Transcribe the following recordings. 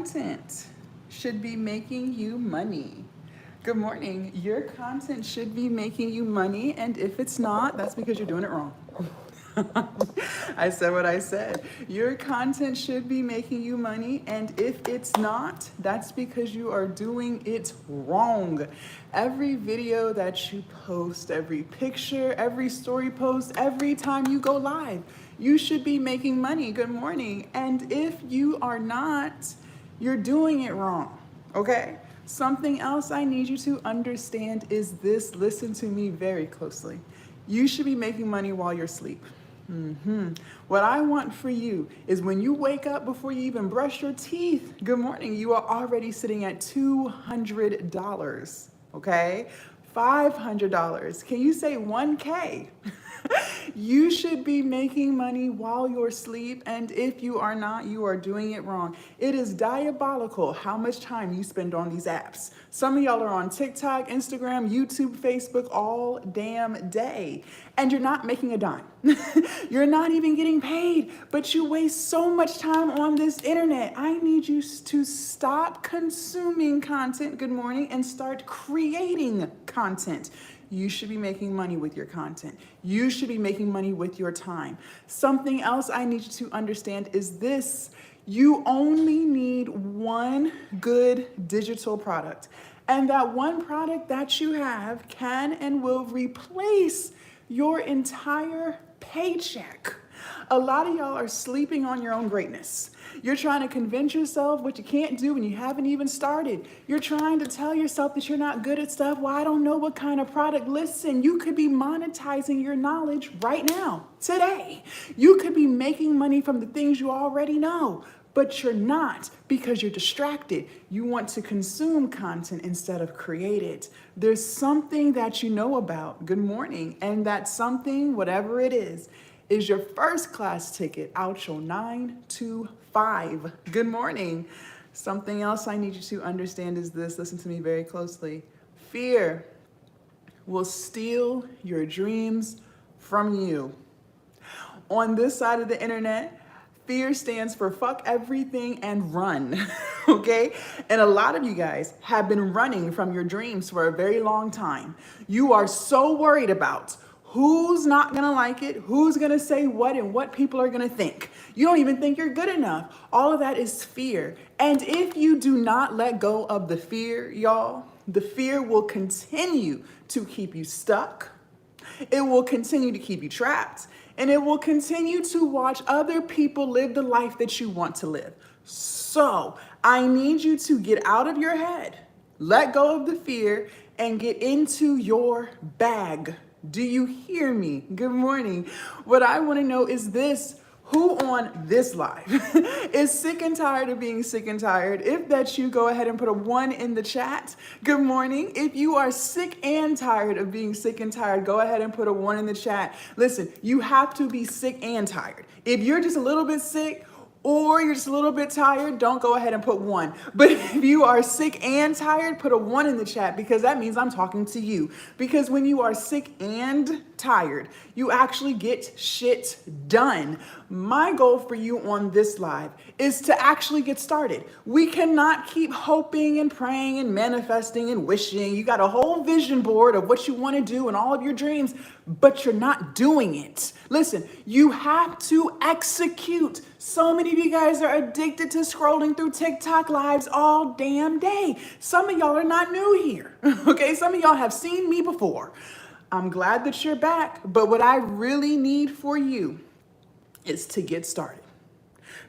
content should be making you money. Good morning. Your content should be making you money, and if it's not, that's because you're doing it wrong. I said what I said. Your content should be making you money, and if it's not, that's because you are doing it wrong. Every video that you post, every picture, every story post, every time you go live, you should be making money. Good morning. And if you are not, you're doing it wrong, okay? Something else I need you to understand is this. Listen to me very closely. You should be making money while you're asleep. What I want for you is when you wake up before you even brush your teeth, good morning, you are already sitting at $200, okay? $500. Can you say 1K? You should be making money while you're asleep, and if you are not, you are doing it wrong. It is diabolical how much time you spend on these apps. Some of y'all are on TikTok, Instagram, YouTube, Facebook all damn day, and you're not making a dime. You're not even getting paid, but you waste so much time on this internet. I need you to stop consuming content, good morning, and start creating content. You should be making money with your content. You should be making money with your time. Something else I need you to understand is this. You only need one good digital product. And that one product that you have can and will replace your entire paycheck. A lot of y'all are sleeping on your own greatness. You're trying to convince yourself what you can't do when you haven't even started. You're trying to tell yourself that you're not good at stuff. Well, I don't know what kind of product. Listen, you could be monetizing your knowledge right now, today. You could be making money from the things you already know, but you're not because you're distracted. You want to consume content instead of create it. There's something that you know about, good morning, and that something, whatever it is your first class ticket out your 9 to 5. Good morning. Something else I need you to understand is this. Listen to me very closely. Fear will steal your dreams from you. On this side of the internet, fear stands for fuck everything and run, okay? And a lot of you guys have been running from your dreams for a very long time. You are so worried about who's not gonna like it, who's gonna say what, and what people are gonna think. You don't even think you're good enough. All of that is fear. And if you do not let go of the fear, y'all, the fear will continue to keep you stuck. It will continue to keep you trapped. And it will continue to watch other people live the life that you want to live. So I need you to get out of your head, let go of the fear, and get into your bag. Do you hear me? Good morning. What I want to know is this. Who on this live is sick and tired of being sick and tired? If that's you, go ahead and put a 1 in the chat. Good morning. If you are sick and tired of being sick and tired, go ahead and put a 1 in the chat. Listen, you have to be sick and tired. If you're just a little bit sick, or you're just a little bit tired, don't go ahead and put 1. But if you are sick and tired, put a 1 in the chat because that means I'm talking to you. Because when you are sick and tired, you actually get shit done. My goal for you on this live is to actually get started. We cannot keep hoping and praying and manifesting and wishing. You got a whole vision board of what you want to do and all of your dreams, but you're not doing it. Listen, you have to execute. So many of you guys are addicted to scrolling through TikTok lives all damn day. Some of y'all are not new here, okay? Some of y'all have seen me before. I'm glad that you're back, but what I really need for you is to get started.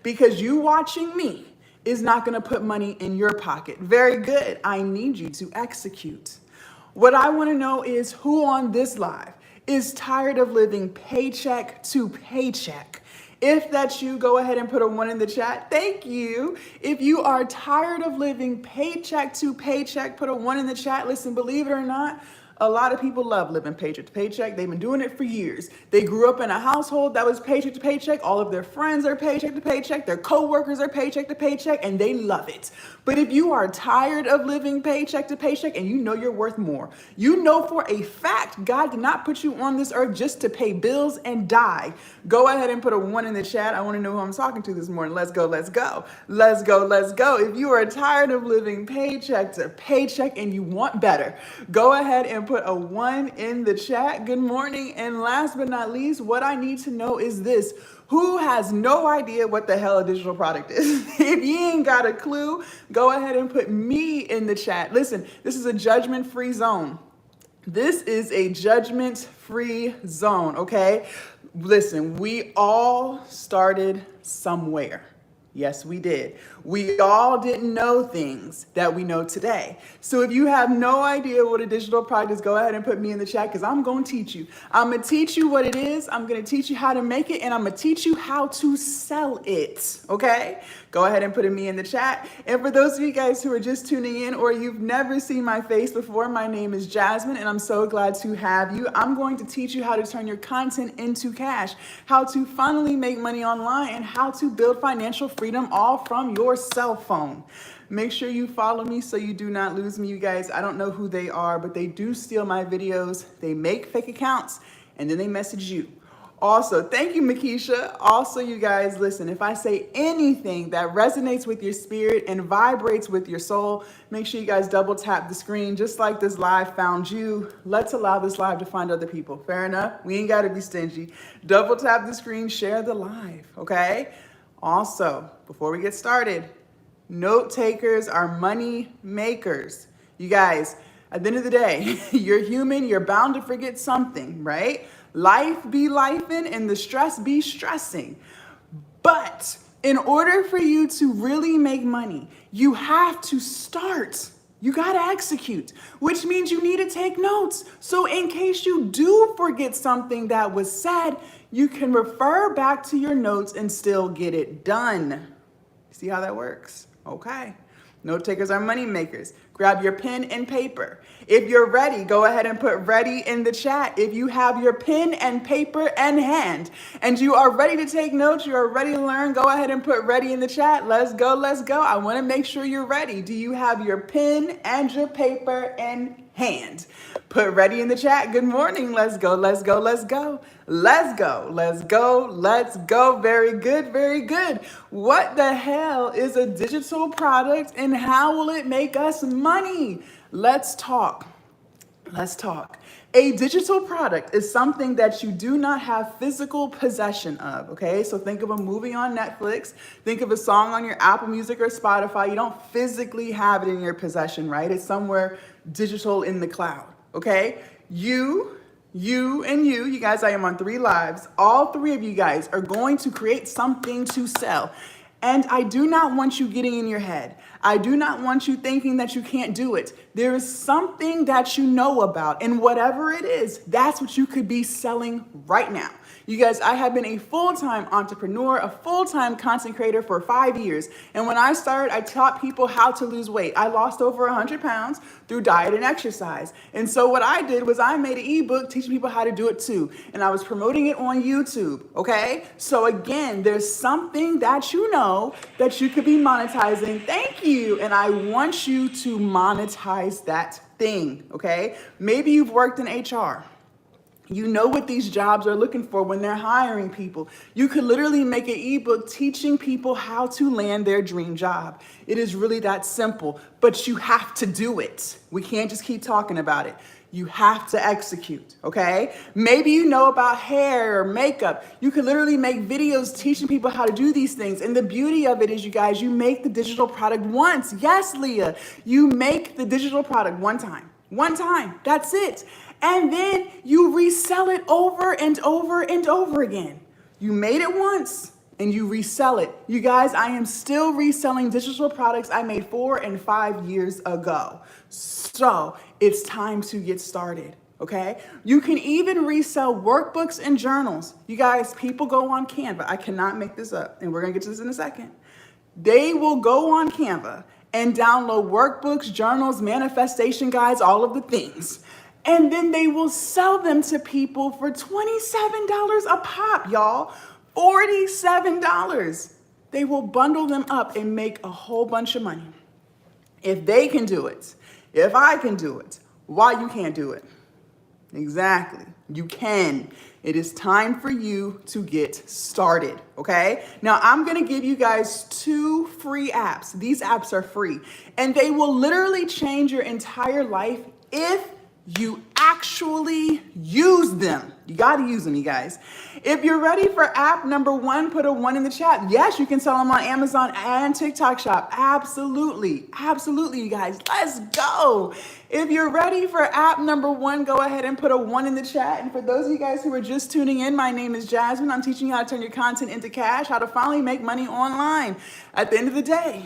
Because you watching me is not gonna put money in your pocket. Very good, I need you to execute. What I wanna know is who on this live is tired of living paycheck to paycheck. If that's you, go ahead and put a 1 in the chat. Thank you. If you are tired of living paycheck to paycheck, put a 1 in the chat. Listen, believe it or not, A lot of people love living paycheck to paycheck. They've been doing it for years. They grew up in a household that was paycheck to paycheck. All of their friends are paycheck to paycheck. Their coworkers are paycheck to paycheck, and they love it. But if you are tired of living paycheck to paycheck and you know you're worth more, you know for a fact God did not put you on this earth just to pay bills and die. Go ahead and put a 1 in the chat. I want to know who I'm talking to this morning. Let's go, let's go. Let's go, let's go. If you are tired of living paycheck to paycheck and you want better, go ahead and put a 1 in the chat. Good morning. And last but not least, what I need to know is this. Who has no idea what the hell a digital product is? If you ain't got a clue, go ahead and put me in the chat. Listen, this is a judgment-free zone. This is a judgment-free zone, okay? Listen, we all started somewhere. Yes, we did. We all didn't know things that we know today. So if you have no idea what a digital product is, go ahead and put me in the chat because I'm going to teach you. I'm going to teach you what it is. I'm going to teach you how to make it, and I'm going to teach you how to sell it, okay? Go ahead and put me in the chat. And for those of you guys who are just tuning in or you've never seen my face before, my name is Jasmine, and I'm so glad to have you. I'm going to teach you how to turn your content into cash, how to finally make money online, and how to build financial freedom all from your cell phone. Make sure you follow me so you do not lose me, you guys. I don't know who they are, but they do steal my videos. They make fake accounts, and then they message you. Also, thank you, Makisha. Also, you guys, listen, if I say anything that resonates with your spirit and vibrates with your soul, make sure you guys double tap the screen just like this live found you. Let's allow this live to find other people. Fair enough? We ain't got to be stingy. Double tap the screen, share the live, okay? Also, before we get started, note takers are money makers. You guys, at the end of the day, you're human, you're bound to forget something, right? Life be lifing and the stress be stressing. But in order for you to really make money, you have to start. You got to execute, which means you need to take notes. So in case you do forget something that was said, you can refer back to your notes and still get it done. See how that works? Okay. Note takers are money makers. Grab your pen and paper. If you're ready, go ahead and put ready in the chat. If you have your pen and paper and hand and you are ready to take notes, you are ready to learn, go ahead and put ready in the chat. Let's go, let's go. I want to make sure you're ready. Do you have your pen and your paper in hand? Put ready in the chat. Good morning. Let's go, let's go, let's go. Let's go, let's go, let's go. Very good, very good. What the hell is a digital product and how will it make us money? Let's talk. Let's talk. A digital product is something that you do not have physical possession of, okay? So think of a movie on Netflix, think of a song on your Apple Music or Spotify. You don't physically have it in your possession, right? It's somewhere digital in the cloud, okay? You guys, I am on 3 lives. All 3 of you guys are going to create something to sell. And I do not want you getting in your head. I do not want you thinking that you can't do it. There is something that you know about, and whatever it is, that's what you could be selling right now. You guys, I have been a full-time entrepreneur, a full-time content creator for 5 years. And when I started, I taught people how to lose weight. I lost over 100 pounds through diet and exercise. And so what I did was I made an ebook teaching people how to do it too. And I was promoting it on YouTube, okay? So again, there's something that you know that you could be monetizing. Thank you. And I want you to monetize that thing, okay? Maybe you've worked in HR. You know what these jobs are looking for when they're hiring people. You could literally make an ebook teaching people how to land their dream job. It is really that simple, but you have to do it. We can't just keep talking about it. You have to execute, okay? Maybe you know about hair or makeup. You could literally make videos teaching people how to do these things. And the beauty of it is, you guys, you make the digital product once. Yes, Leah, you make the digital product one time. One time, that's it. And then you resell it over and over and over again. You made it once and you resell it. You guys, I am still reselling digital products I made 4 and 5 years ago. So it's time to get started, okay? You can even resell workbooks and journals. You guys, people go on Canva. I cannot make this up, and we're gonna get to this in a second. They will go on Canva and download workbooks, journals, manifestation guides, all of the things. and then they will sell them to people for $27 a pop, y'all. $47. They will bundle them up and make a whole bunch of money. If they can do it, if I can do it, why you can't do it? Exactly. You can. It is time for you to get started, okay? Now, I'm going to give you guys 2 free apps. These apps are free, and they will literally change your entire life if you actually use them. You got to use them, you guys. If you're ready for app number 1, put a 1 in the chat. Yes, you can sell them on Amazon and TikTok Shop. Absolutely. Absolutely, you guys. Let's go. If you're ready for app number 1, go ahead and put a 1 in the chat. And for those of you guys who are just tuning in, my name is Jasmine. I'm teaching you how to turn your content into cash, how to finally make money online. At the end of the day,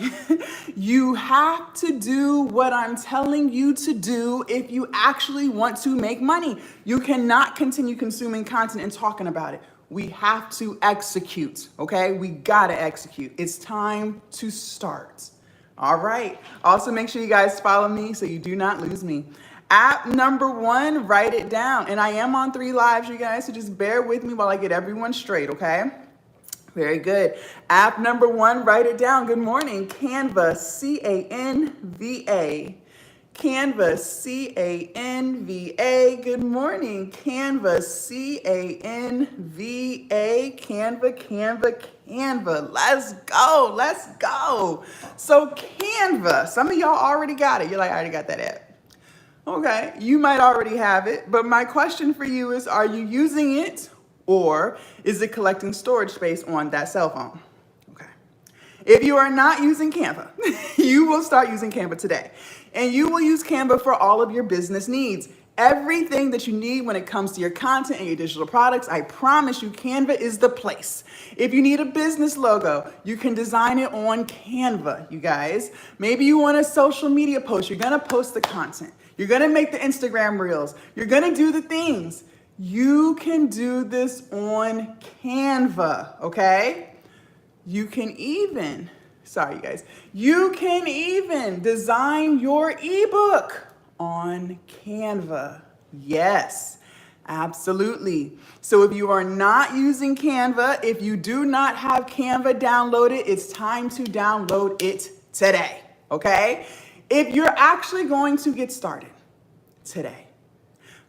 you have to do what I'm telling you to do if you actually want to make money. You cannot continue consuming content and talking about it. We have to execute, okay? We gotta execute. It's time to start. All right. Also, make sure you guys follow me so you do not lose me. App number 1, write it down. And I am on 3 lives, you guys, so just bear with me while I get everyone straight, okay? Very good. App number 1, write it down. Good morning. Canva, C-A-N-V-A. Canva, C-A-N-V-A. Good morning. Canva, C-A-N-V-A. Canva. Let's go. Let's go. So Canva, some of y'all already got it. You're like, I already got that app. Okay, you might already have it, but my question for you is, are you using it, or is it collecting storage space on that cell phone? Okay. If you are not using Canva, you will start using Canva today. And you will use Canva for all of your business needs. Everything that you need when it comes to your content and your digital products, I promise you, Canva is the place. If you need a business logo, you can design it on Canva, you guys. Maybe you want a social media post. You're going to post the content. You're going to make the Instagram reels. You're going to do the things. You can do this on Canva, okay? You can even... Sorry, you guys. You can even design your ebook on Canva. Yes, absolutely. So if you are not using Canva, if you do not have Canva downloaded, it's time to download it today, okay? If you're actually going to get started today,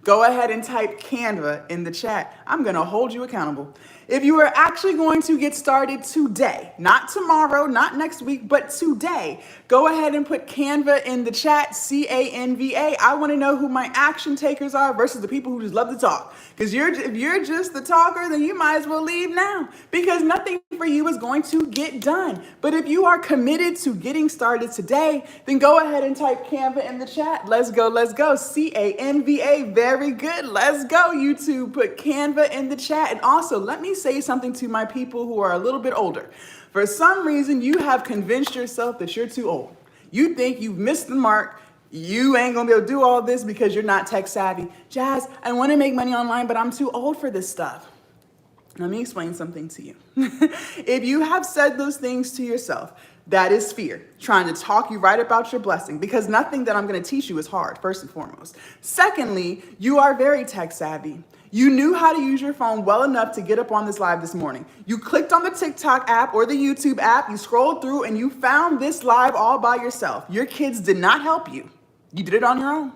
go ahead and type Canva in the chat. I'm going to hold you accountable. If you are actually going to get started today, not tomorrow, not next week, but today, go ahead and put Canva in the chat, C-A-N-V-A. I want to know who my action takers are versus the people who just love to talk. Because if you're just the talker, then you might as well leave now, because nothing for you is going to get done. But if you are committed to getting started today, then go ahead and type Canva in the chat. Let's go, let's go. C-A-N-V-A. Very good. Let's go, YouTube. Put Canva in the chat. And also, let me say something to my people who are a little bit older. For some reason, you have convinced yourself that you're too old. You think you've missed the mark. You ain't gonna be able to do all this because you're not tech savvy. Jazz, I want to make money online, but I'm too old for this stuff. Let me explain something to you. If you have said those things to yourself, that is fear, trying to talk you right about your blessing, because nothing that I'm going to teach you is hard, first and foremost. Secondly, you are very tech savvy. You knew how to use your phone well enough to get up on this live this morning. You clicked on the TikTok app or the YouTube app, you scrolled through, and you found this live all by yourself. Your kids did not help you. You did it on your own.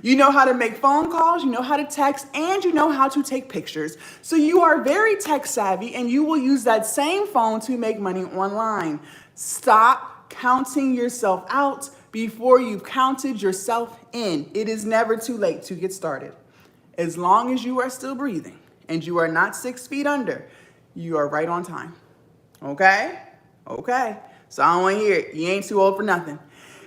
You know how to make phone calls, you know how to text, and you know how to take pictures. So you are very tech savvy, and you will use that same phone to make money online. Stop counting yourself out before you've counted yourself in. It is never too late to get started. As long as you are still breathing and you are not 6 feet under, you are right on time. Okay? Okay. So I don't want to hear it. You ain't too old for nothing.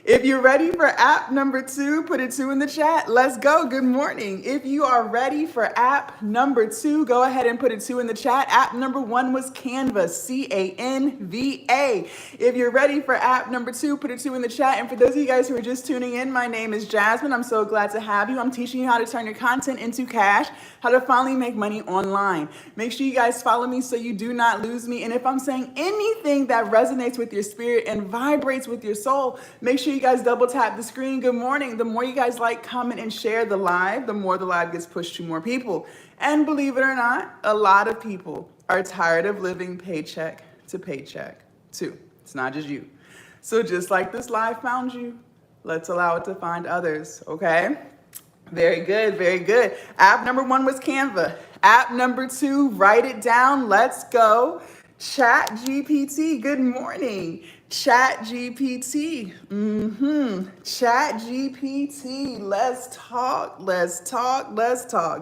If you're ready for app number 2, put a 2 in the chat. Let's go. Good morning. If you are ready for app number 2, go ahead and put a 2 in the chat. App number 1 was Canva, C-A-N-V-A. If you're ready for app number 2, put a 2 in the chat. And for those of you guys who are just tuning in, my name is Jasmine. I'm so glad to have you. I'm teaching you how to turn your content into cash, how to finally make money online. Make sure you guys follow me so you do not lose me. And if I'm saying anything that resonates with your spirit and vibrates with your soul, make sure you guys double tap the screen. Good morning. The more you guys like, comment, and share the live, the more the live gets pushed to more people. And believe it or not, a lot of people are tired of living paycheck to paycheck too. It's not just you. So just like this live found you, let's allow it to find others, okay? Very good, very good. App number 1 was Canva. App number 2, write it down. Let's go. ChatGPT, good morning. ChatGPT, ChatGPT, let's talk.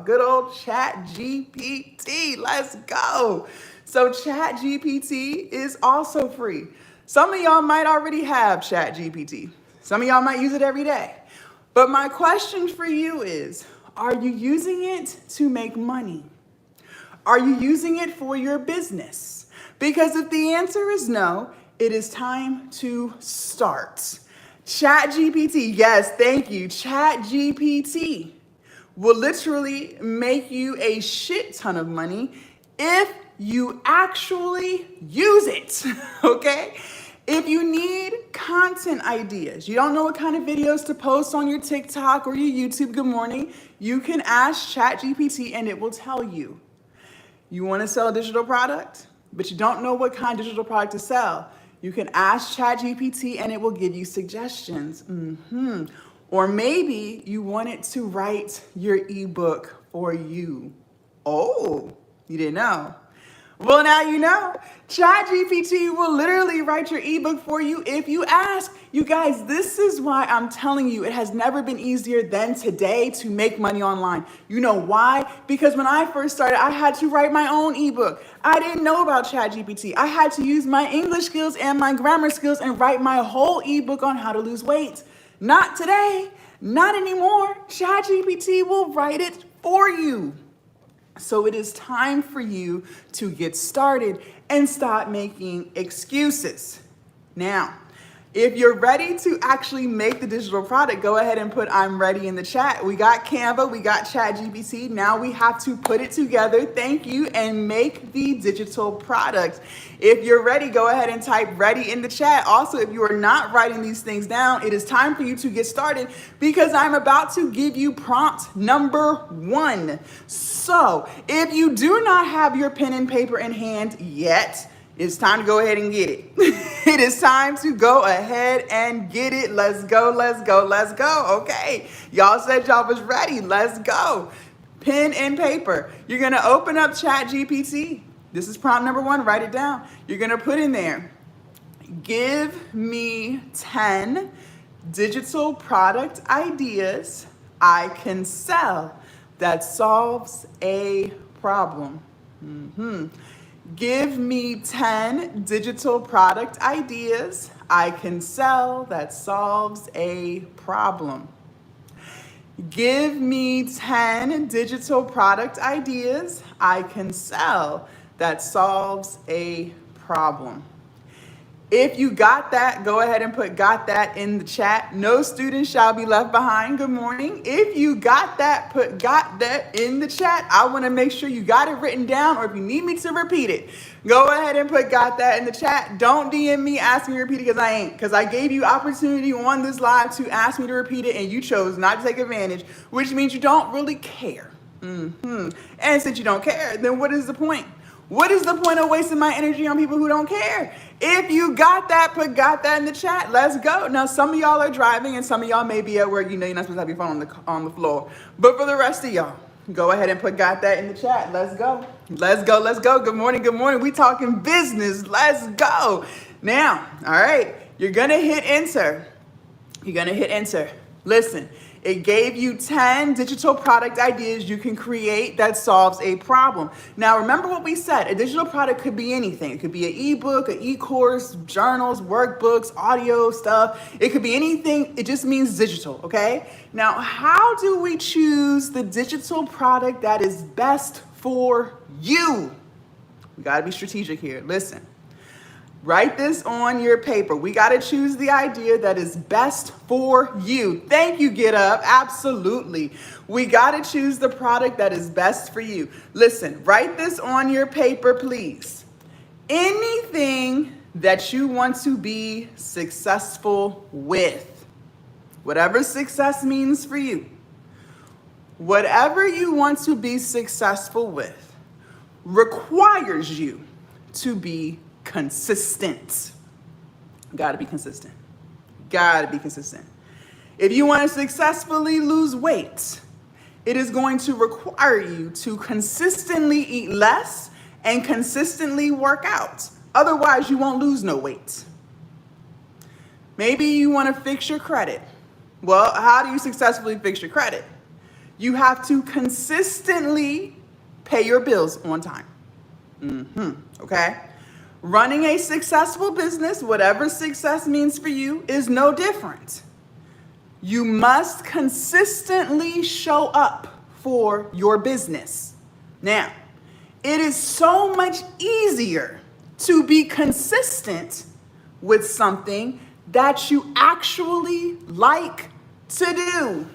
Good old ChatGPT, let's go. So ChatGPT is also free. Some of y'all might already have ChatGPT. Some of y'all might use it every day. But my question for you is, are you using it to make money? Are you using it for your business? Because if the answer is no, it is time to start. ChatGPT, yes, thank you. ChatGPT will literally make you a shit ton of money if you actually use it, okay? If you need content ideas, you don't know what kind of videos to post on your TikTok or your YouTube, good morning, you can ask ChatGPT and it will tell you. You want to sell a digital product, but you don't know what kind of digital product to sell. You can ask ChatGPT and it will give you suggestions. Or maybe you want it to write your ebook for you. Oh, you didn't know? Well, now you know. ChatGPT will literally write your ebook for you if you ask. You guys, this is why I'm telling you it has never been easier than today to make money online. You know why? Because when I first started, I had to write my own ebook. I didn't know about ChatGPT. I had to use my English skills and my grammar skills and write my whole ebook on how to lose weight. Not today, not anymore. ChatGPT will write it for you. So it is time for you to get started and stop making excuses. Now, if you're ready to actually make the digital product, go ahead and put I'm ready in the chat. We got Canva, we got ChatGPT. Now we have to put it together, thank you, and make the digital product. If you're ready, go ahead and type ready in the chat. Also, if you are not writing these things down, it is time for you to get started because I'm about to give you prompt number 1. So if you do not have your pen and paper in hand yet, it's time to go ahead and get it. It is time to go ahead and get it. Let's go. Okay. Y'all said y'all was ready. Let's go. Pen and paper. You're going to open up ChatGPT. This is prompt number 1. Write it down. You're going to put in there, give me 10 digital product ideas I can sell that solves a problem. Give me 10 digital product ideas I can sell that solves a problem. Give me 10 digital product ideas I can sell that solves a problem. If you got that, go ahead and put got that in the chat. No student shall be left behind. Good morning. If you got that, put got that in the chat. I want to make sure you got it written down, or if you need me to repeat it, go ahead and put got that in the chat. Don't DM me asking me to repeat it because I ain't. Because I gave you opportunity on this live to ask me to repeat it and you chose not to take advantage, which means you don't really care. And since you don't care, then what is the point? What is the point of wasting my energy on people who don't care? If you got that, put got that in the chat. Let's go. Now, some of y'all are driving and some of y'all may be at work. You know you're not supposed to have your phone on the floor. But for the rest of y'all, go ahead and put got that in the chat. Let's go. Good morning. We talking business. Let's go. Now, all right, you're going to hit enter. Listen. It gave you 10 digital product ideas you can create that solves a problem. Now, remember what we said. A digital product could be anything. It could be an ebook, an e-course, journals, workbooks, audio stuff. It could be anything. It just means digital, okay? Now, how do we choose the digital product that is best for you? We got to be strategic here. Listen. Write this on your paper. We got to choose the idea that is best for you. Thank you, Get Up. Absolutely. We got to choose the product that is best for you. Listen, write this on your paper, please. Anything that you want to be successful with. whatever success means for you, whatever you want to be successful with requires you to be consistent. Gotta be consistent. Gotta be consistent. If you want to successfully lose weight, it is going to require you to consistently eat less and consistently work out. Otherwise, you won't lose no weight. Maybe you want to fix your credit. Well, how do you successfully fix your credit? You have to consistently pay your bills on time. Okay? Running a successful business, whatever success means for you, is no different. You must consistently show up for your business. Now, it is so much easier to be consistent with something that you actually like to do.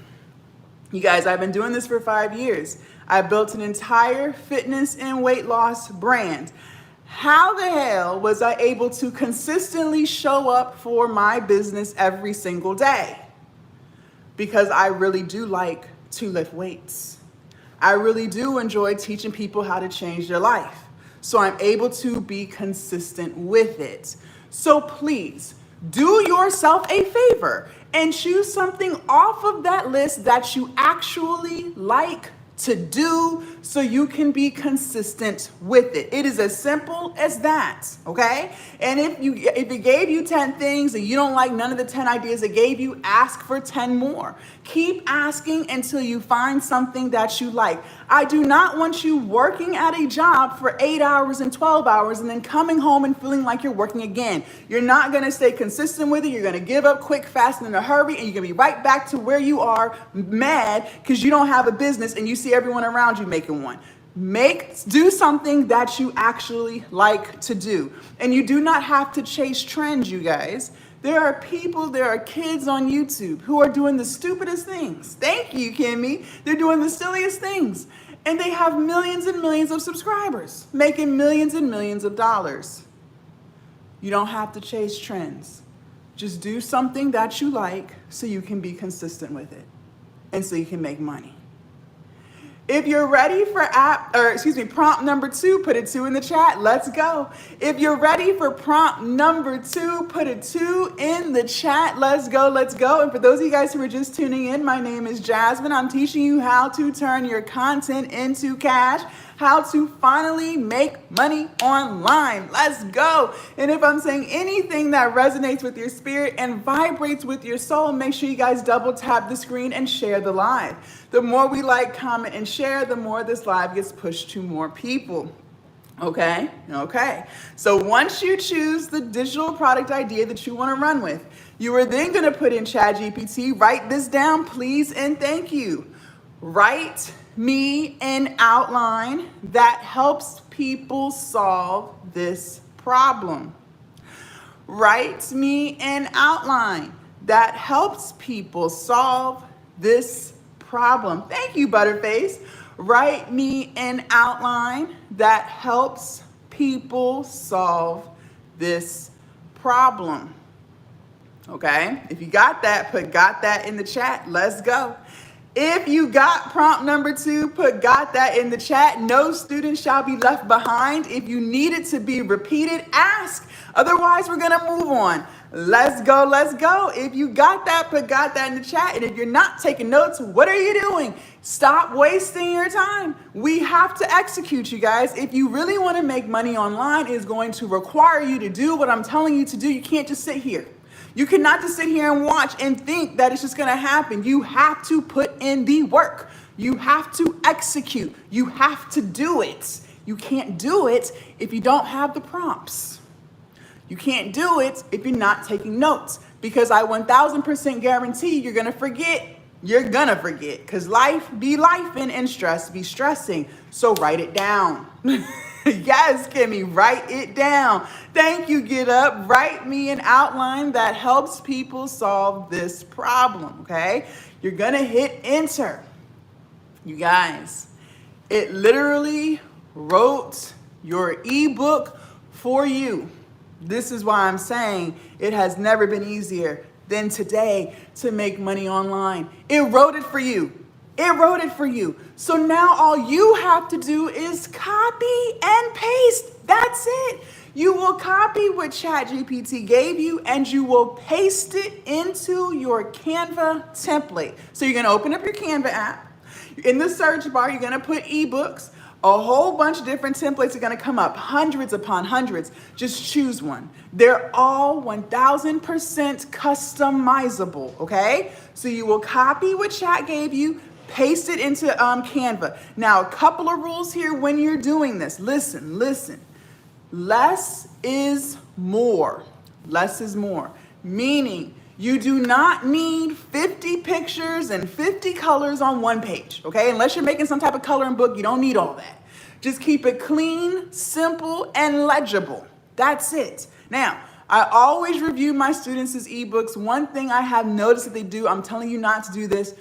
You guys, I've been doing this for 5 years. I built an entire fitness and weight loss brand. How the hell was I able to consistently show up for my business every single day? Because I really do like to lift weights. I really do enjoy teaching people how to change their life. So I'm able to be consistent with it. So please do yourself a favor and choose something off of that list that you actually like to do so you can be consistent with it. It is as simple as that, okay? And if it gave you 10 things and you don't like none of the 10 ideas it gave you, ask for 10 more. Keep asking until you find something that you like. I do not want you working at a job for 8 hours and 12 hours and then coming home and feeling like you're working again. You're not gonna stay consistent with it. You're gonna give up quick, fast, and in a hurry, and you're gonna be right back to where you are, mad because you don't have a business and you see everyone around you making one. Do something that you actually like to do. And you do not have to chase trends, you guys. There are kids on YouTube who are doing the stupidest things. Thank you, Kimmy. They're doing the silliest things. And they have millions and millions of subscribers, making millions and millions of dollars. You don't have to chase trends. Just do something that you like so you can be consistent with it and so you can make money. If you're ready for prompt number 2, put a 2 in the chat. Let's go. If you're ready for prompt number 2, put a 2 in the chat. Let's go, let's go. And for those of you guys who are just tuning in, my name is Jasmine. I'm teaching you how to turn your content into cash, how to finally make money online. Let's go. And if I'm saying anything that resonates with your spirit and vibrates with your soul, make sure you guys double tap the screen and share the live. The more we like, comment, and share, the more this live gets pushed to more people. Okay? Okay. So once you choose the digital product idea that you want to run with, you are then going to put in ChatGPT, write this down, please, and thank you. Write me an outline that helps people solve this problem. Write me an outline that helps people solve this problem. Thank you, Butterface. Write me an outline that helps people solve this problem. Okay? If you got that, put got that in the chat. Let's go. If you got prompt number 2, put got that in the chat. No student shall be left behind. If you need it to be repeated, ask. Otherwise, we're going to move on. Let's go, let's go. If you got that, put got that in the chat. And if you're not taking notes, what are you doing? Stop wasting your time. We have to execute, you guys. If you really want to make money online, it's going to require you to do what I'm telling you to do. You can't just sit here. You cannot just sit here and watch and think that it's just going to happen. You have to put in the work. You have to execute. You have to do it. You can't do it if you don't have the prompts. You can't do it if you're not taking notes, because I 1000% guarantee you're going to forget. You're going to forget, because life be lifing and stress be stressing. So write it down. Yes, Kimmy, write it down. Thank you, Get Up. Write me an outline that helps people solve this problem, okay? You're going to hit enter. You guys, it literally wrote your ebook for you. This is why I'm saying it has never been easier than today to make money online. It wrote it for you. It wrote it for you. So now all you have to do is copy and paste. That's it. You will copy what ChatGPT gave you and you will paste it into your Canva template. So you're gonna open up your Canva app. In the search bar, you're gonna put ebooks. A whole bunch of different templates are gonna come up, hundreds upon hundreds. Just choose one. They're all 1000% customizable, okay? So you will copy what Chat gave you, paste it into Canva. Now, a couple of rules here when you're doing this. Listen. Less is more. Less is more. Meaning, you do not need 50 pictures and 50 colors on one page, okay? Unless you're making some type of coloring book, you don't need all that. Just keep it clean, simple, and legible. That's it. Now, I always review my students' ebooks. One thing I have noticed that they do, I'm telling you not to do this,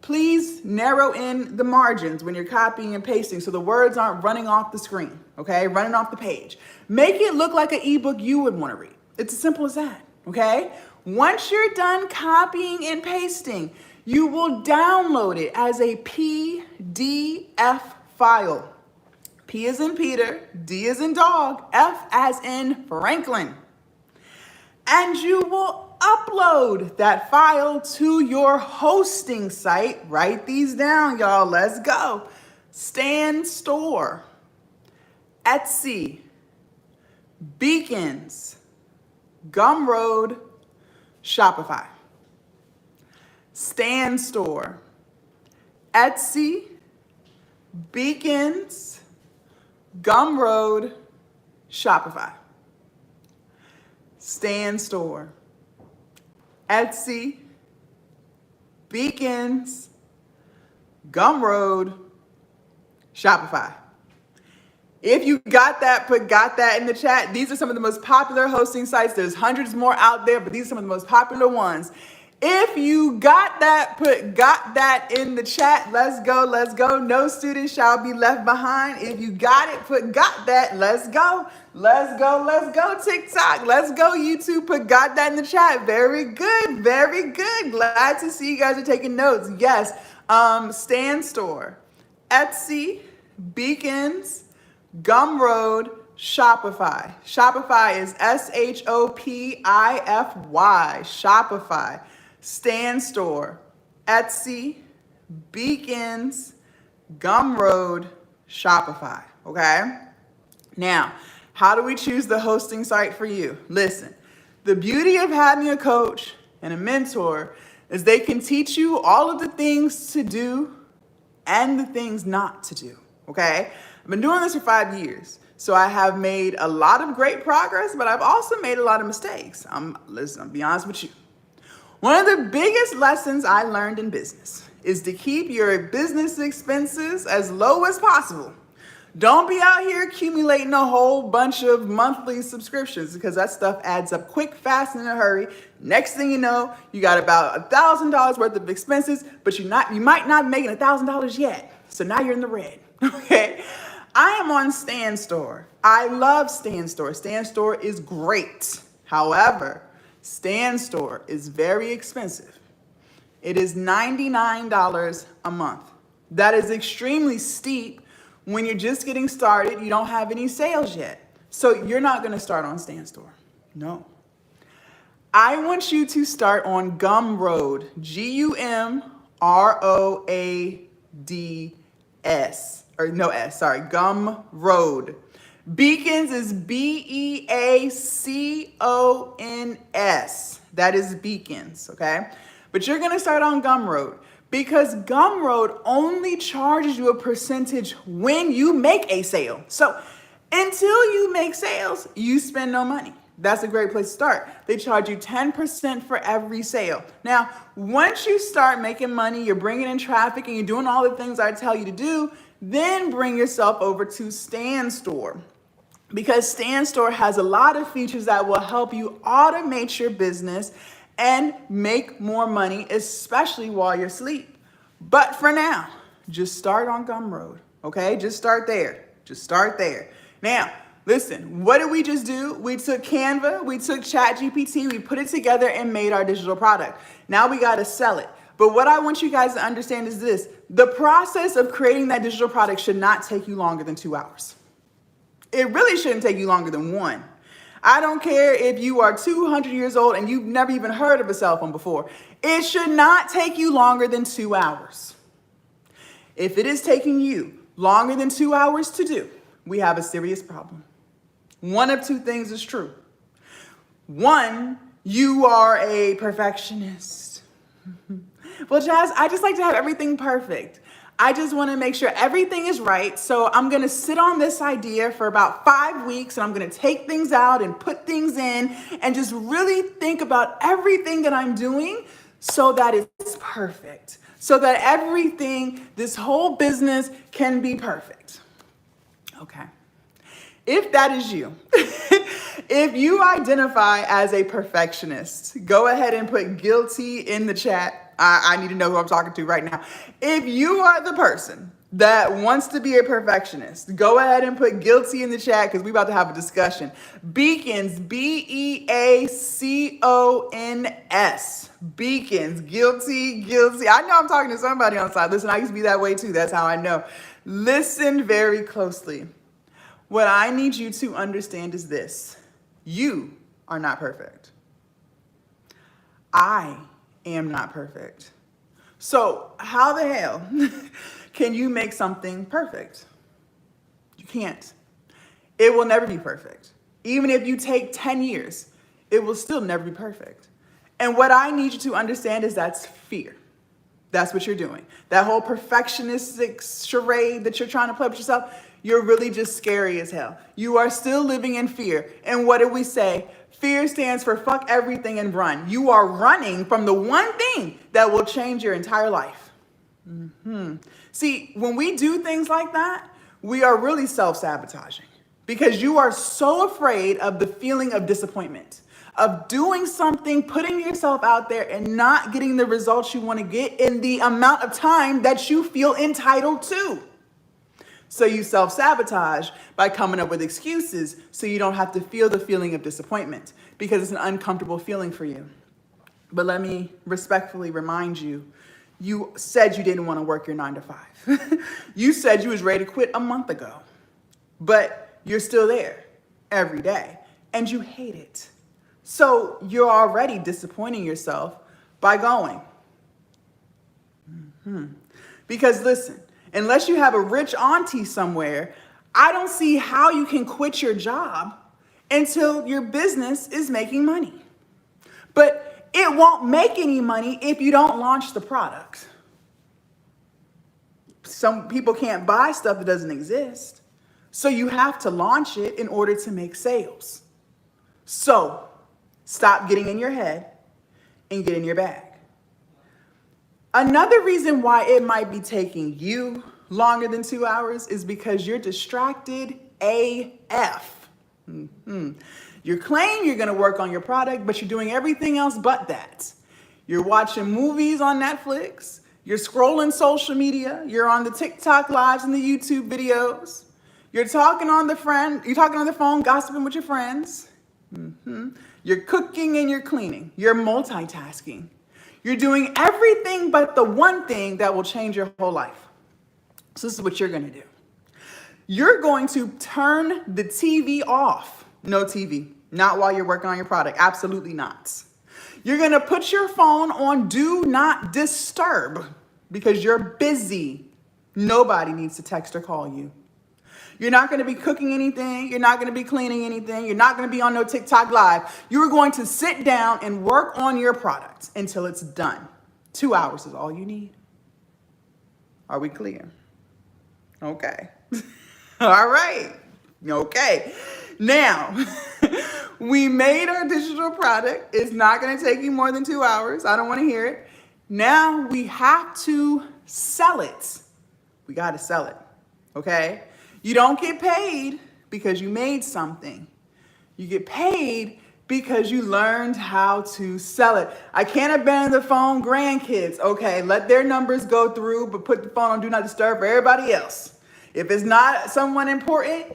please narrow in the margins when you're copying and pasting so the words aren't running off the screen, okay? Running off the page. Make it look like an ebook you would want to read. It's as simple as that, okay? Once you're done copying and pasting, you will download it as a PDF file. P as in Peter, D as in dog, F as in Franklin. And you will upload that file to your hosting site. Write these down, y'all. Let's go. Stan Store, Etsy, Beacons, Gumroad, Shopify. Stan Store, Etsy, Beacons, Gumroad, Shopify. Stan Store, Etsy, Beacons, Gumroad, Shopify. If you got that, put got that in the chat. These are some of the most popular hosting sites. There's hundreds more out there, but these are some of the most popular ones. If you got that, put got that in the chat. Let's go, let's go. No student shall be left behind. If you got it, put got that. Let's go. Let's go, let's go, TikTok. Let's go, YouTube. Put got that in the chat. Very good, very good. Glad to see you guys are taking notes. Yes, Stan Store, Etsy, Beacons, Gumroad, Shopify. Shopify is SHOPIFY. Shopify. Stan Store, Etsy, Beacons, Gumroad, Shopify. Okay? Now, how do we choose the hosting site for you? Listen, the beauty of having a coach and a mentor is they can teach you all of the things to do and the things not to do. Okay? I've been doing this for 5 years. So I have made a lot of great progress, but I've also made a lot of mistakes. Listen, I'll be honest with you. One of the biggest lessons I learned in business is to keep your business expenses as low as possible. Don't be out here accumulating a whole bunch of monthly subscriptions because that stuff adds up quick, fast, and in a hurry. Next thing you know, you got about $1,000 worth of expenses, but you might not be making $1,000 yet. So now you're in the red, okay? I am on Stan Store. I love Stan Store. Stan Store is great. However, Stan Store is very expensive. It is $99 a month. That is extremely steep when you're just getting started. You don't have any sales yet. So you're not going to start on Stan Store. No. I want you to start on Gumroad. Gumroads. Or no S, sorry, Gumroad. Beacons is Beacons. That is Beacons, okay? But you're gonna start on Gumroad because Gumroad only charges you a percentage when you make a sale. So until you make sales, you spend no money. That's a great place to start. They charge you 10% for every sale. Now, once you start making money, you're bringing in traffic and you're doing all the things I tell you to do, then bring yourself over to Stan Store because Stan Store has a lot of features that will help you automate your business and make more money, especially while you're asleep. But for now, just start on Gumroad, okay? Just start there. Just start there. Now, Listen, what did we just do? We took Canva, we took ChatGPT, we put it together and made our digital product. Now we got to sell it. But what I want you guys to understand is this: the process of creating that digital product should not take you longer than 2 hours. It really shouldn't take you longer than 1. I don't care if you are 200 years old and you've never even heard of a cell phone before. It should not take you longer than 2 hours. If it is taking you longer than 2 hours to do, we have a serious problem. One of two things is true. One, you are a perfectionist. Well, Jazz, I just like to have everything perfect. I just want to make sure everything is right. So I'm going to sit on this idea for about 5 weeks, and I'm going to take things out and put things in and just really think about everything that I'm doing so that it's perfect. So that everything, this whole business can be perfect. Okay. If that is you, if you identify as a perfectionist, go ahead and put guilty in the chat. I need to know who I'm talking to right now. If you are the person that wants to be a perfectionist, go ahead and put guilty in the chat because we're about to have a discussion. Beacons, Beacons. Beacons, guilty. I know I'm talking to somebody on the side. Listen, I used to be that way too. That's how I know. Listen very closely. What I need you to understand is this: you are not perfect. I am not perfect. So how the hell can you make something perfect? You can't. It will never be perfect. Even if you take 10 years, it will still never be perfect. And what I need you to understand is that's fear. That's what you're doing. That whole perfectionistic charade that you're trying to play with yourself, you're really just scary as hell. You are still living in fear. And what do we say? Fear stands for fuck everything and run. You are running from the one thing that will change your entire life. See, when we do things like that, we are really self-sabotaging because you are so afraid of the feeling of disappointment, of doing something, putting yourself out there and not getting the results you want to get in the amount of time that you feel entitled to. So you self-sabotage by coming up with excuses so you don't have to feel the feeling of disappointment because it's an uncomfortable feeling for you. But let me respectfully remind you, you said you didn't want to work your 9 to 5. You said you was ready to quit a month ago, but you're still there every day and you hate it. So you're already disappointing yourself by going. Because listen, unless you have a rich auntie somewhere, I don't see how you can quit your job until your business is making money. But it won't make any money if you don't launch the product. Some people can't buy stuff that doesn't exist. So you have to launch it in order to make sales. So stop getting in your head and get in your bag. Another reason why it might be taking you longer than 2 hours is because you're distracted AF. You claim you're going to work on your product, but you're doing everything else but that. You're watching movies on Netflix. You're scrolling social media. You're on the TikTok lives and the YouTube videos. You're talking on the phone, gossiping with your friends. You're cooking and you're cleaning. You're multitasking. You're doing everything but the one thing that will change your whole life. So this is what you're going to do. You're going to turn the TV off. No TV. Not while you're working on your product. Absolutely not. You're going to put your phone on do not disturb because you're busy. Nobody needs to text or call you. You're not going to be cooking anything. You're not going to be cleaning anything. You're not going to be on no TikTok live. You're going to sit down and work on your product until it's done. 2 hours is all you need. Are we clear? Okay. All right. Okay. Now, we made our digital product. It's not going to take you more than 2 hours. I don't want to hear it. Now we have to sell it. We got to sell it. Okay? You don't get paid because you made something. You get paid because you learned how to sell it. I can't abandon the phone, grandkids. Okay, let their numbers go through, but put the phone on do not disturb for everybody else. If it's not someone important,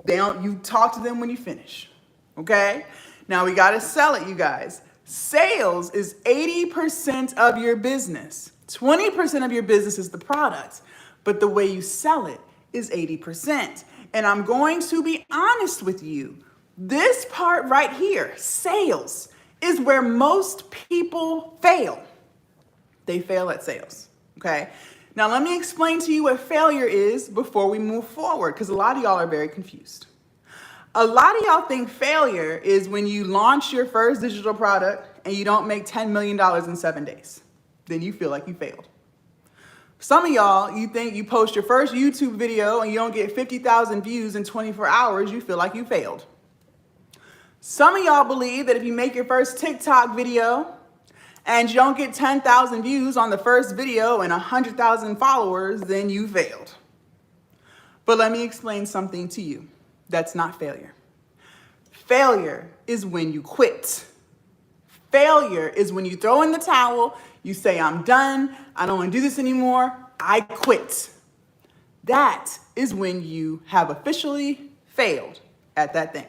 You talk to them when you finish. Okay? Now we got to sell it, you guys. Sales is 80% of your business. 20% of your business is the product, but the way you sell it is 80%. And I'm going to be honest with you. This part right here, sales, is where most people fail. They fail at sales, okay? Now let me explain to you what failure is before we move forward, because a lot of y'all are very confused. A lot of y'all think failure is when you launch your first digital product and you don't make $10 million in 7 days. Then you feel like you failed. Some of y'all, you think you post your first YouTube video and you don't get 50,000 views in 24 hours, you feel like you failed. Some of y'all believe that if you make your first TikTok video and you don't get 10,000 views on the first video and 100,000 followers, then you failed. But let me explain something to you. That's not failure. Failure is when you quit. Failure is when you throw in the towel, you say, I'm done, I don't want to do this anymore, I quit. That is when you have officially failed at that thing.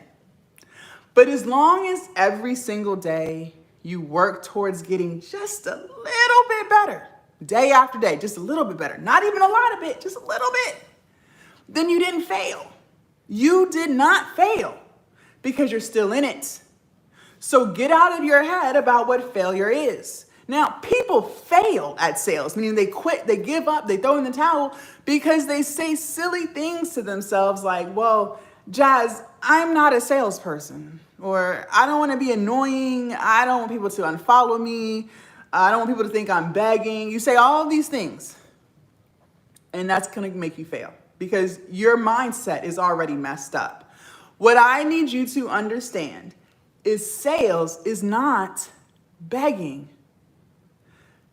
But as long as every single day you work towards getting just a little bit better, day after day, just a little bit better, not even a lot of it, just a little bit, then you didn't fail. You did not fail because you're still in it. So get out of your head about what failure is. Now, people fail at sales, meaning they quit, they give up, they throw in the towel because they say silly things to themselves like, well, Jazz, I'm not a salesperson, or I don't want to be annoying. I don't want people to unfollow me. I don't want people to think I'm begging. You say all these things, and that's going to make you fail because your mindset is already messed up. What I need you to understand is sales is not begging.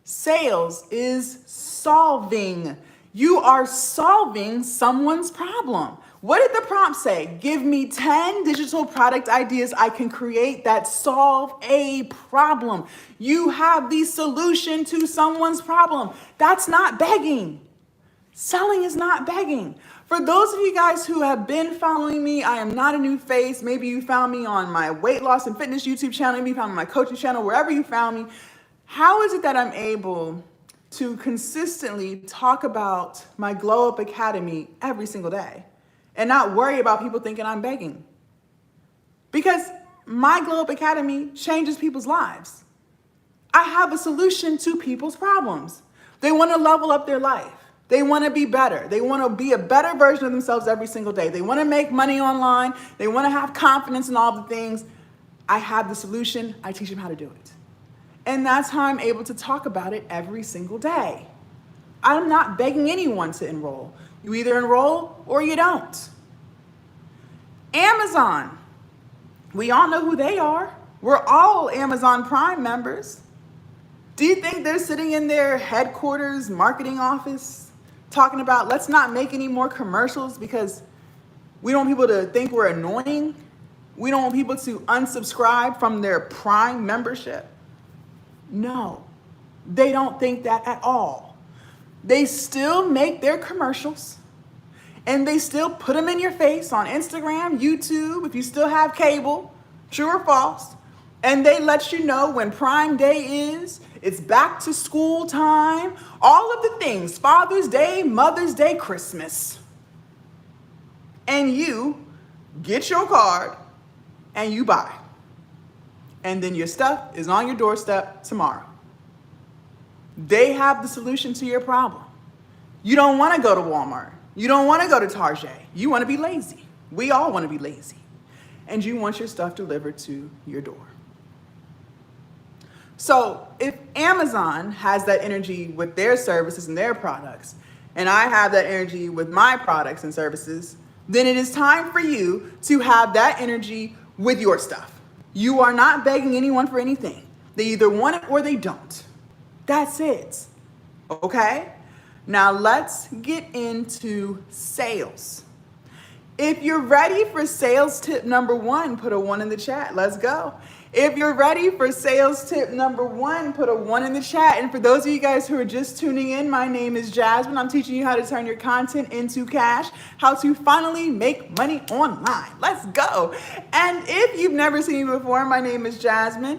Sales is solving. You are solving someone's problem. What did the prompt say? Give me 10 digital product ideas I can create that solve a problem. You have the solution to someone's problem. That's not begging. Selling is not begging. For those of you guys who have been following me, I am not a new face. Maybe you found me on my weight loss and fitness YouTube channel. Maybe you found me on my coaching channel, wherever you found me. How is it that I'm able to consistently talk about my Glowup Academy every single day and not worry about people thinking I'm begging? Because my Glowup Academy changes people's lives. I have a solution to people's problems. They want to level up their life. They want to be better. They want to be a better version of themselves every single day. They want to make money online. They want to have confidence in all the things. I have the solution. I teach them how to do it. And that's how I'm able to talk about it every single day. I'm not begging anyone to enroll. You either enroll or you don't. Amazon. We all know who they are. We're all Amazon Prime members. Do you think they're sitting in their headquarters marketing office talking about, let's not make any more commercials because we don't want people to think we're annoying? We don't want people to unsubscribe from their Prime membership? No, they don't think that at all. They still make their commercials and they still put them in your face on Instagram, YouTube, if you still have cable, true or false. And they let you know when Prime Day is, it's back to school time, all of the things, Father's Day, Mother's Day, Christmas. And you get your card and you buy. And then your stuff is on your doorstep tomorrow. They have the solution to your problem. You don't want to go to Walmart. You don't want to go to Target. You want to be lazy. We all want to be lazy. And you want your stuff delivered to your door. So if Amazon has that energy with their services and their products, and I have that energy with my products and services, then it is time for you to have that energy with your stuff. You are not begging anyone for anything. They either want it or they don't. That's it. Okay? Now let's get into sales. If you're ready for sales tip number 1, put a 1 in the chat. Let's go. If you're ready for sales tip number 1, put a 1 in the chat. And for those of you guys who are just tuning in, my name is Jasmine. I'm teaching you how to turn your content into cash, how to finally make money online. Let's go. And if you've never seen me before, my name is Jasmine.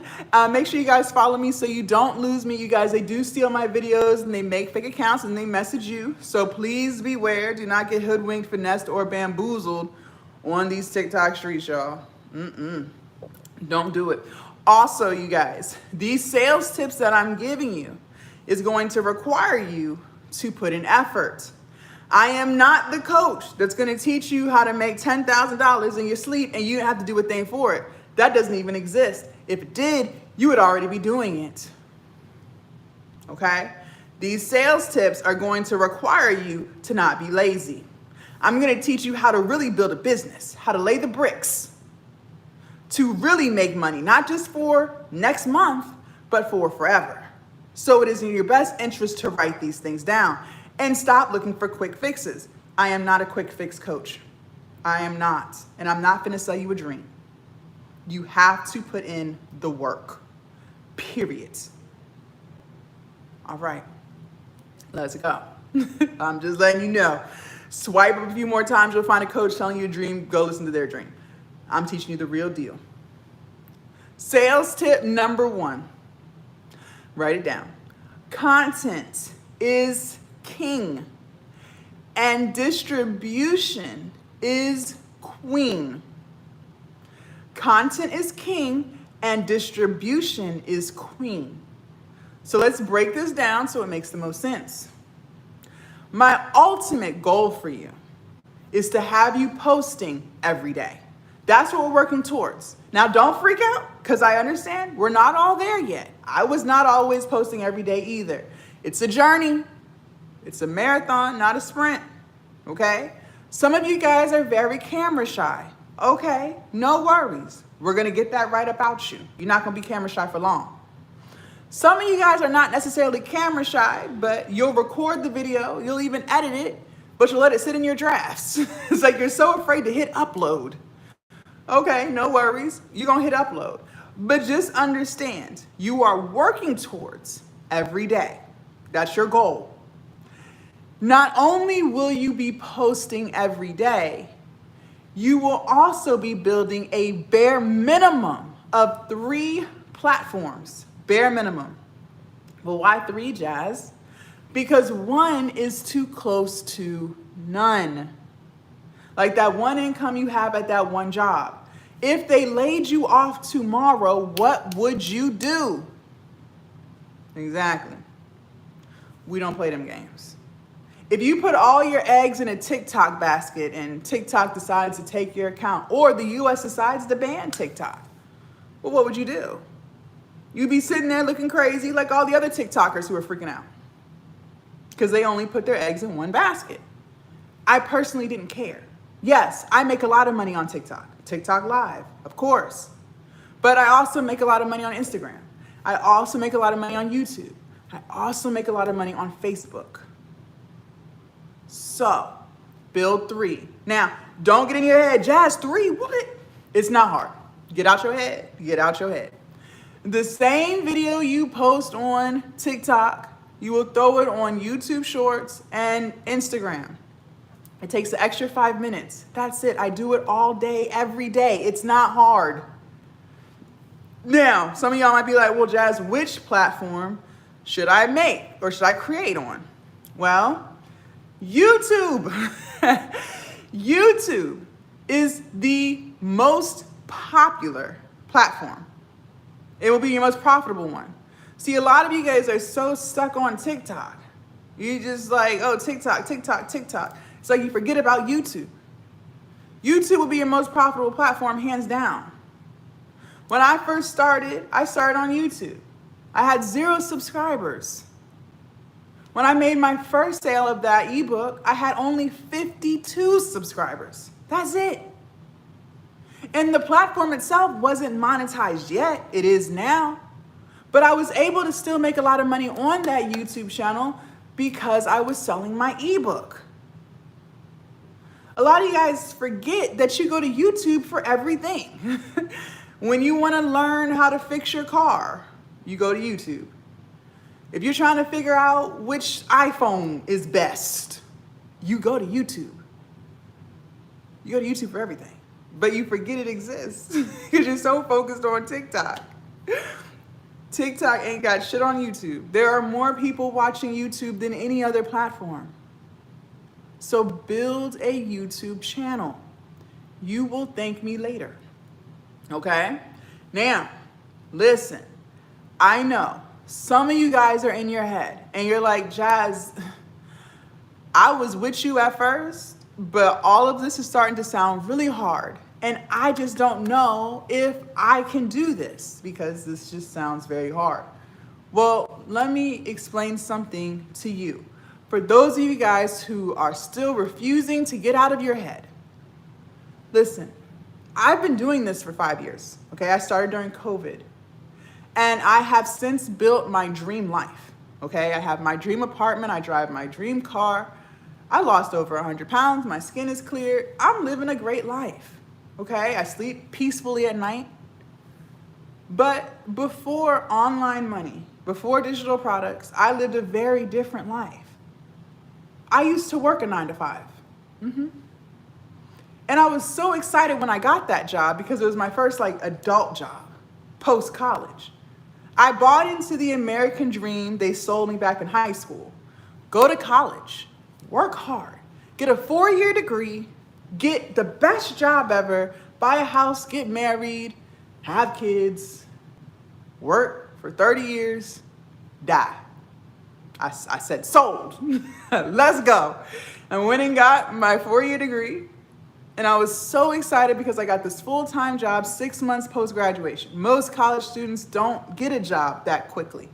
Make sure you guys follow me so you don't lose me. You guys, they do steal my videos and they make fake accounts and they message you. So please beware. Do not get hoodwinked, finessed, or bamboozled on these TikTok streets, y'all. Don't do it. Also, you guys, these sales tips that I'm giving you is going to require you to put in effort. I am not the coach that's going to teach you how to make $10,000 in your sleep and you have to do a thing for it. That doesn't even exist. If it did, you would already be doing it. Okay? These sales tips are going to require you to not be lazy. I'm going to teach you how to really build a business, how to lay the bricks to really make money, not just for next month, but for forever. So it is in your best interest to write these things down and stop looking for quick fixes. I am not a quick fix coach. I am not. And I'm not gonna sell you a dream. You have to put in the work, period. All right, let's go. I'm just letting you know. Swipe up a few more times, you'll find a coach telling you a dream, go listen to their dream. I'm teaching you the real deal. Sales tip number 1. Write it down. Content is king and distribution is queen. Content is king and distribution is queen. So let's break this down so it makes the most sense. My ultimate goal for you is to have you posting every day. That's what we're working towards. Now, don't freak out, because I understand we're not all there yet. I was not always posting every day either. It's a journey. It's a marathon, not a sprint, okay? Some of you guys are very camera shy. Okay, no worries. We're going to get that right about you. You're not going to be camera shy for long. Some of you guys are not necessarily camera shy, but you'll record the video, you'll even edit it, but you'll let it sit in your drafts. It's like you're so afraid to hit upload. Okay, no worries. You're going to hit upload. But just understand, you are working towards every day. That's your goal. Not only will you be posting every day, you will also be building a bare minimum of 3 platforms. Bare minimum. Well, why 3, Jazz? Because 1 is too close to none. Like that one income you have at that one job. If they laid you off tomorrow, what would you do? Exactly. We don't play them games. If you put all your eggs in a TikTok basket and TikTok decides to take your account, or the US decides to ban TikTok, well, what would you do? You'd be sitting there looking crazy like all the other TikTokers who are freaking out because they only put their eggs in one basket. I personally didn't care. Yes, I make a lot of money on TikTok. TikTok Live, of course. But I also make a lot of money on Instagram. I also make a lot of money on YouTube. I also make a lot of money on Facebook. So, build 3. Now, don't get in your head, Jazz, 3, what? It's not hard. Get out your head. Get out your head. The same video you post on TikTok, you will throw it on YouTube Shorts and Instagram. It takes an extra 5 minutes. That's it. I do it all day, every day. It's not hard. Now, some of y'all might be like, well, Jazz, which platform should I make or should I create on? Well, YouTube. YouTube is the most popular platform. It will be your most profitable one. See, a lot of you guys are so stuck on TikTok. You just like, oh, TikTok, TikTok, TikTok. It's like you forget about YouTube. YouTube will be your most profitable platform, hands down. When I first started, I started on YouTube. I had 0 subscribers. When I made my first sale of that ebook, I had only 52 subscribers. That's it. And the platform itself wasn't monetized yet. It is now. But I was able to still make a lot of money on that YouTube channel because I was selling my ebook. A lot of you guys forget that you go to YouTube for everything. When you want to learn how to fix your car, you go to YouTube. If you're trying to figure out which iPhone is best, you go to YouTube. You go to YouTube for everything, but you forget it exists because you're so focused on TikTok. TikTok ain't got shit on YouTube. There are more people watching YouTube than any other platform. So build a YouTube channel. You will thank me later. Okay? Now, listen. I know some of you guys are in your head and you're like, Jazz, I was with you at first, but all of this is starting to sound really hard. And I just don't know if I can do this because this just sounds very hard. Well, let me explain something to you. For those of you guys who are still refusing to get out of your head, listen, I've been doing this for 5 years. Okay, I started during COVID. And I have since built my dream life. Okay, I have my dream apartment, I drive my dream car. I lost over 100 pounds, my skin is clear. I'm living a great life. Okay, I sleep peacefully at night. But before online money, before digital products, I lived a very different life. I used to work a 9 to 5. And I was so excited when I got that job because it was my first adult job, post-college. I bought into the American dream they sold me back in high school. Go to college, work hard, get a 4-year degree, get the best job ever, buy a house, get married, have kids, work for 30 years, die. I said, sold. Let's go. I went and got my 4-year degree. And I was so excited because I got this full-time job 6 months post-graduation. Most college students don't get a job that quickly.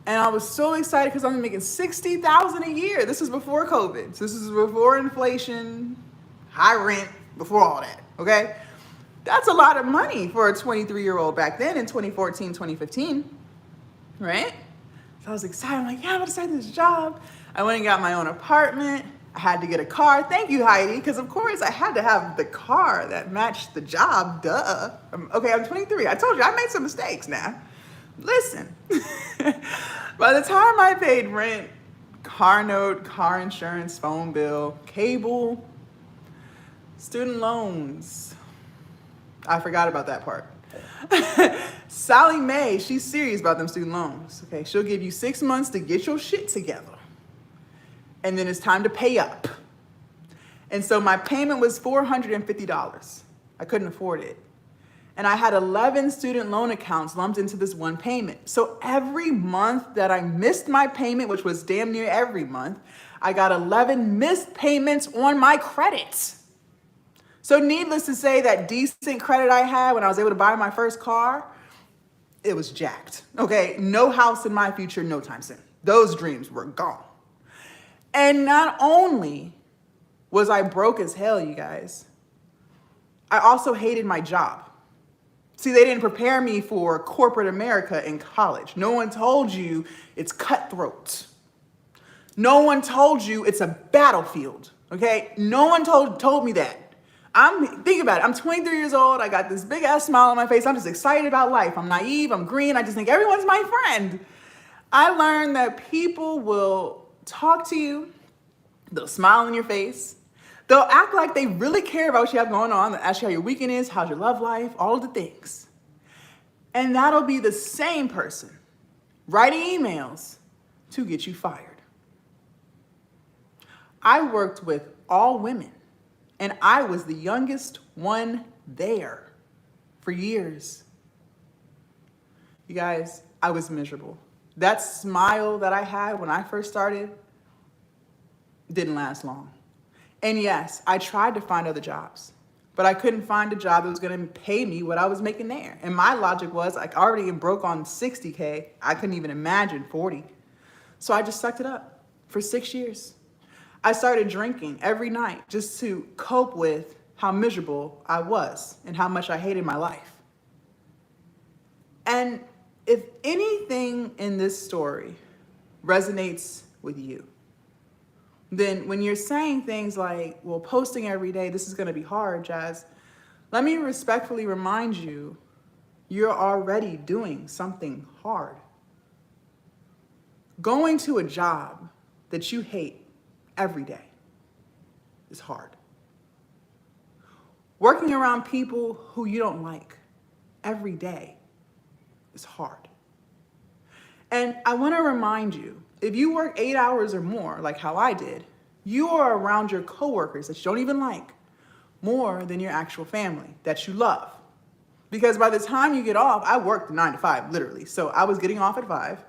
And I was so excited because I'm making $60,000 a year. This is before COVID. So this is before inflation, high rent, before all that, okay? That's a lot of money for a 23-year-old back then in 2014, 2015, right? So I was excited. I'm like, yeah, I'm going to start this job. I went and got my own apartment. I had to get a car. Thank you, Heidi, because of course I had to have the car that matched the job, duh. Okay, I'm 23. I told you, I made some mistakes now. Listen, by the time I paid rent, car note, car insurance, phone bill, cable, student loans, I forgot about that part. Sally Mae, she's serious about them student loans. Okay, she'll give you 6 months to get your shit together. And then it's time to pay up. And so my payment was $450. I couldn't afford it. And I had 11 student loan accounts lumped into this one payment. So every month that I missed my payment, which was damn near every month, I got 11 missed payments on my credit. So needless to say, that decent credit I had when I was able to buy my first car, it was jacked. Okay, no house in my future, no time soon. Those dreams were gone. And not only was I broke as hell, you guys, I also hated my job. See, they didn't prepare me for corporate America in college. No one told you it's cutthroat. No one told you it's a battlefield, okay? No one told me that. Think about it. I'm 23 years old. I got this big ass smile on my face. I'm just excited about life. I'm naive. I'm green. I just think everyone's my friend. I learned that people will talk to you. They'll smile in your face. They'll act like they really care about what you have going on. They'll ask you how your weekend is, how's your love life, all of the things. And that'll be the same person writing emails to get you fired. I worked with all women, and I was the youngest one there for years. You guys, I was miserable. That smile that I had when I first started didn't last long. And yes, I tried to find other jobs, but I couldn't find a job that was going to pay me what I was making there. And my logic was, I already broke on 60K. I couldn't even imagine 40. So I just sucked it up for 6 years. I started drinking every night just to cope with how miserable I was and how much I hated my life. And if anything in this story resonates with you, then when you're saying things like, well, posting every day, this is going to be hard, Jazz. let me respectfully remind you, you're already doing something hard. Going to a job that you hate every day is hard. Working around people who you don't like every day is hard. And I want to remind you, if you work 8 hours or more, like how I did, you are around your coworkers that you don't even like more than your actual family that you love. Because by the time you get off, I worked 9 to 5, literally. So I was getting off at 5.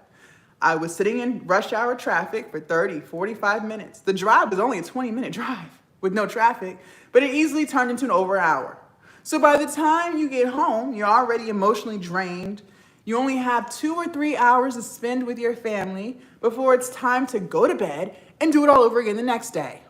I was sitting in rush hour traffic for 30, 45 minutes. The drive was only a 20-minute drive with no traffic, but it easily turned into an over hour. So by the time you get home, you're already emotionally drained. You only have 2 or 3 hours to spend with your family before it's time to go to bed and do it all over again the next day.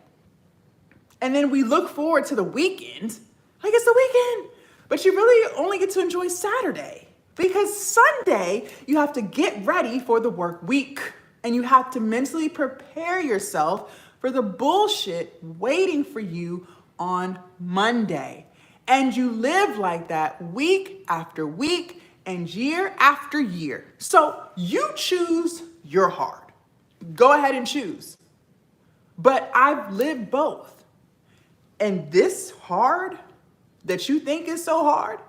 And then we look forward to the weekend, like it's the weekend, but you really only get to enjoy Saturday. Because Sunday, you have to get ready for the work week and you have to mentally prepare yourself for the bullshit waiting for you on Monday. And you live like that week after week and year after year. So you choose your hard. Go ahead and choose. But I've lived both. And this hard that you think is so hard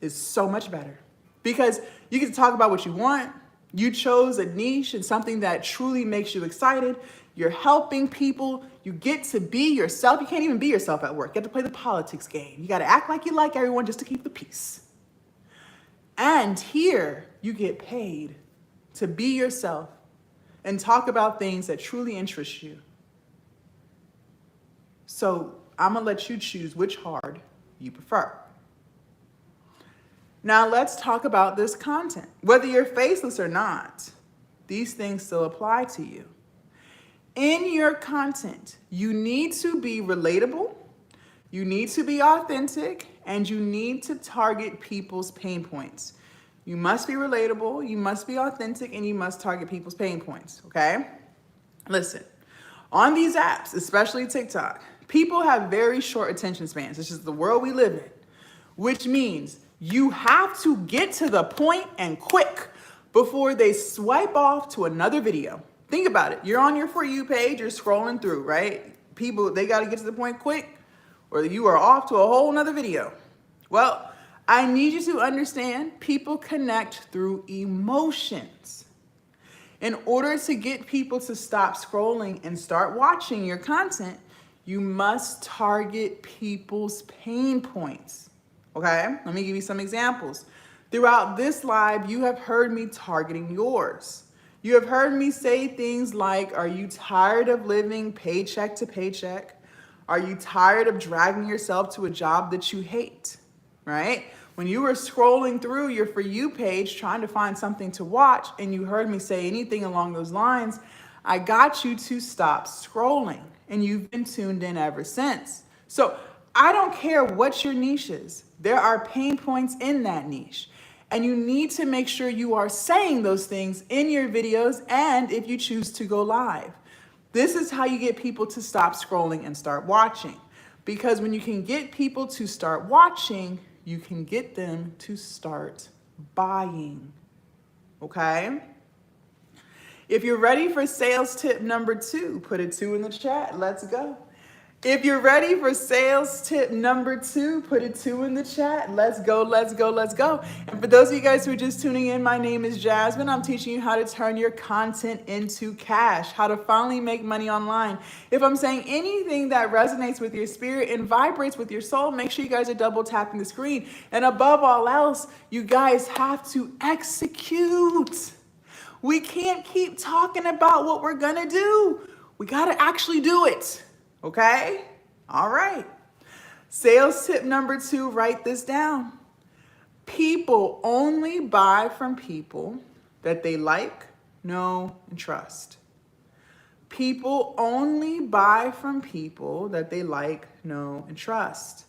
is so much better. Because you get to talk about what you want. You chose a niche and something that truly makes you excited. You're helping people. You get to be yourself. You can't even be yourself at work. You have to play the politics game. You got to act like you like everyone just to keep the peace. And here you get paid to be yourself and talk about things that truly interest you. So I'm going to let you choose which hard you prefer. Now let's talk about this content. Whether you're faceless or not, these things still apply to you. In your content, you need to be relatable, you need to be authentic, and you need to target people's pain points. You must be relatable, you must be authentic, and you must target people's pain points, okay? Listen, on these apps, especially TikTok, people have very short attention spans. It's just the world we live in, which means you have to get to the point and quick before they swipe off to another video. Think about it. You're on your For You page, you're scrolling through, right? People, they got to get to the point quick or you are off to a whole nother video. Well, I need you to understand people connect through emotions. In order to get people to stop scrolling and start watching your content, you must target people's pain points. Okay, let me give you some examples. Throughout this live, you have heard me targeting yours. You have heard me say things like, are you tired of living paycheck to paycheck? Are you tired of dragging yourself to a job that you hate, right? When you were scrolling through your For You page trying to find something to watch and you heard me say anything along those lines, I got you to stop scrolling and you've been tuned in ever since. So I don't care what your niche is. There are pain points in that niche. And you need to make sure you are saying those things in your videos and if you choose to go live. This is how you get people to stop scrolling and start watching. Because when you can get people to start watching, you can get them to start buying. Okay? If you're ready for sales tip number 2, put a 2 in the chat. Let's go. If you're ready for sales tip number 2, put a 2 in the chat. Let's go, let's go, let's go. And for those of you guys who are just tuning in, my name is Jasmine. I'm teaching you how to turn your content into cash, how to finally make money online. If I'm saying anything that resonates with your spirit and vibrates with your soul, make sure you guys are double tapping the screen. And above all else, you guys have to execute. We can't keep talking about what we're gonna do. We gotta actually do it. Okay? All right. Sales tip number 2, write this down. People only buy from people that they like, know, and trust. People only buy from people that they like, know, and trust.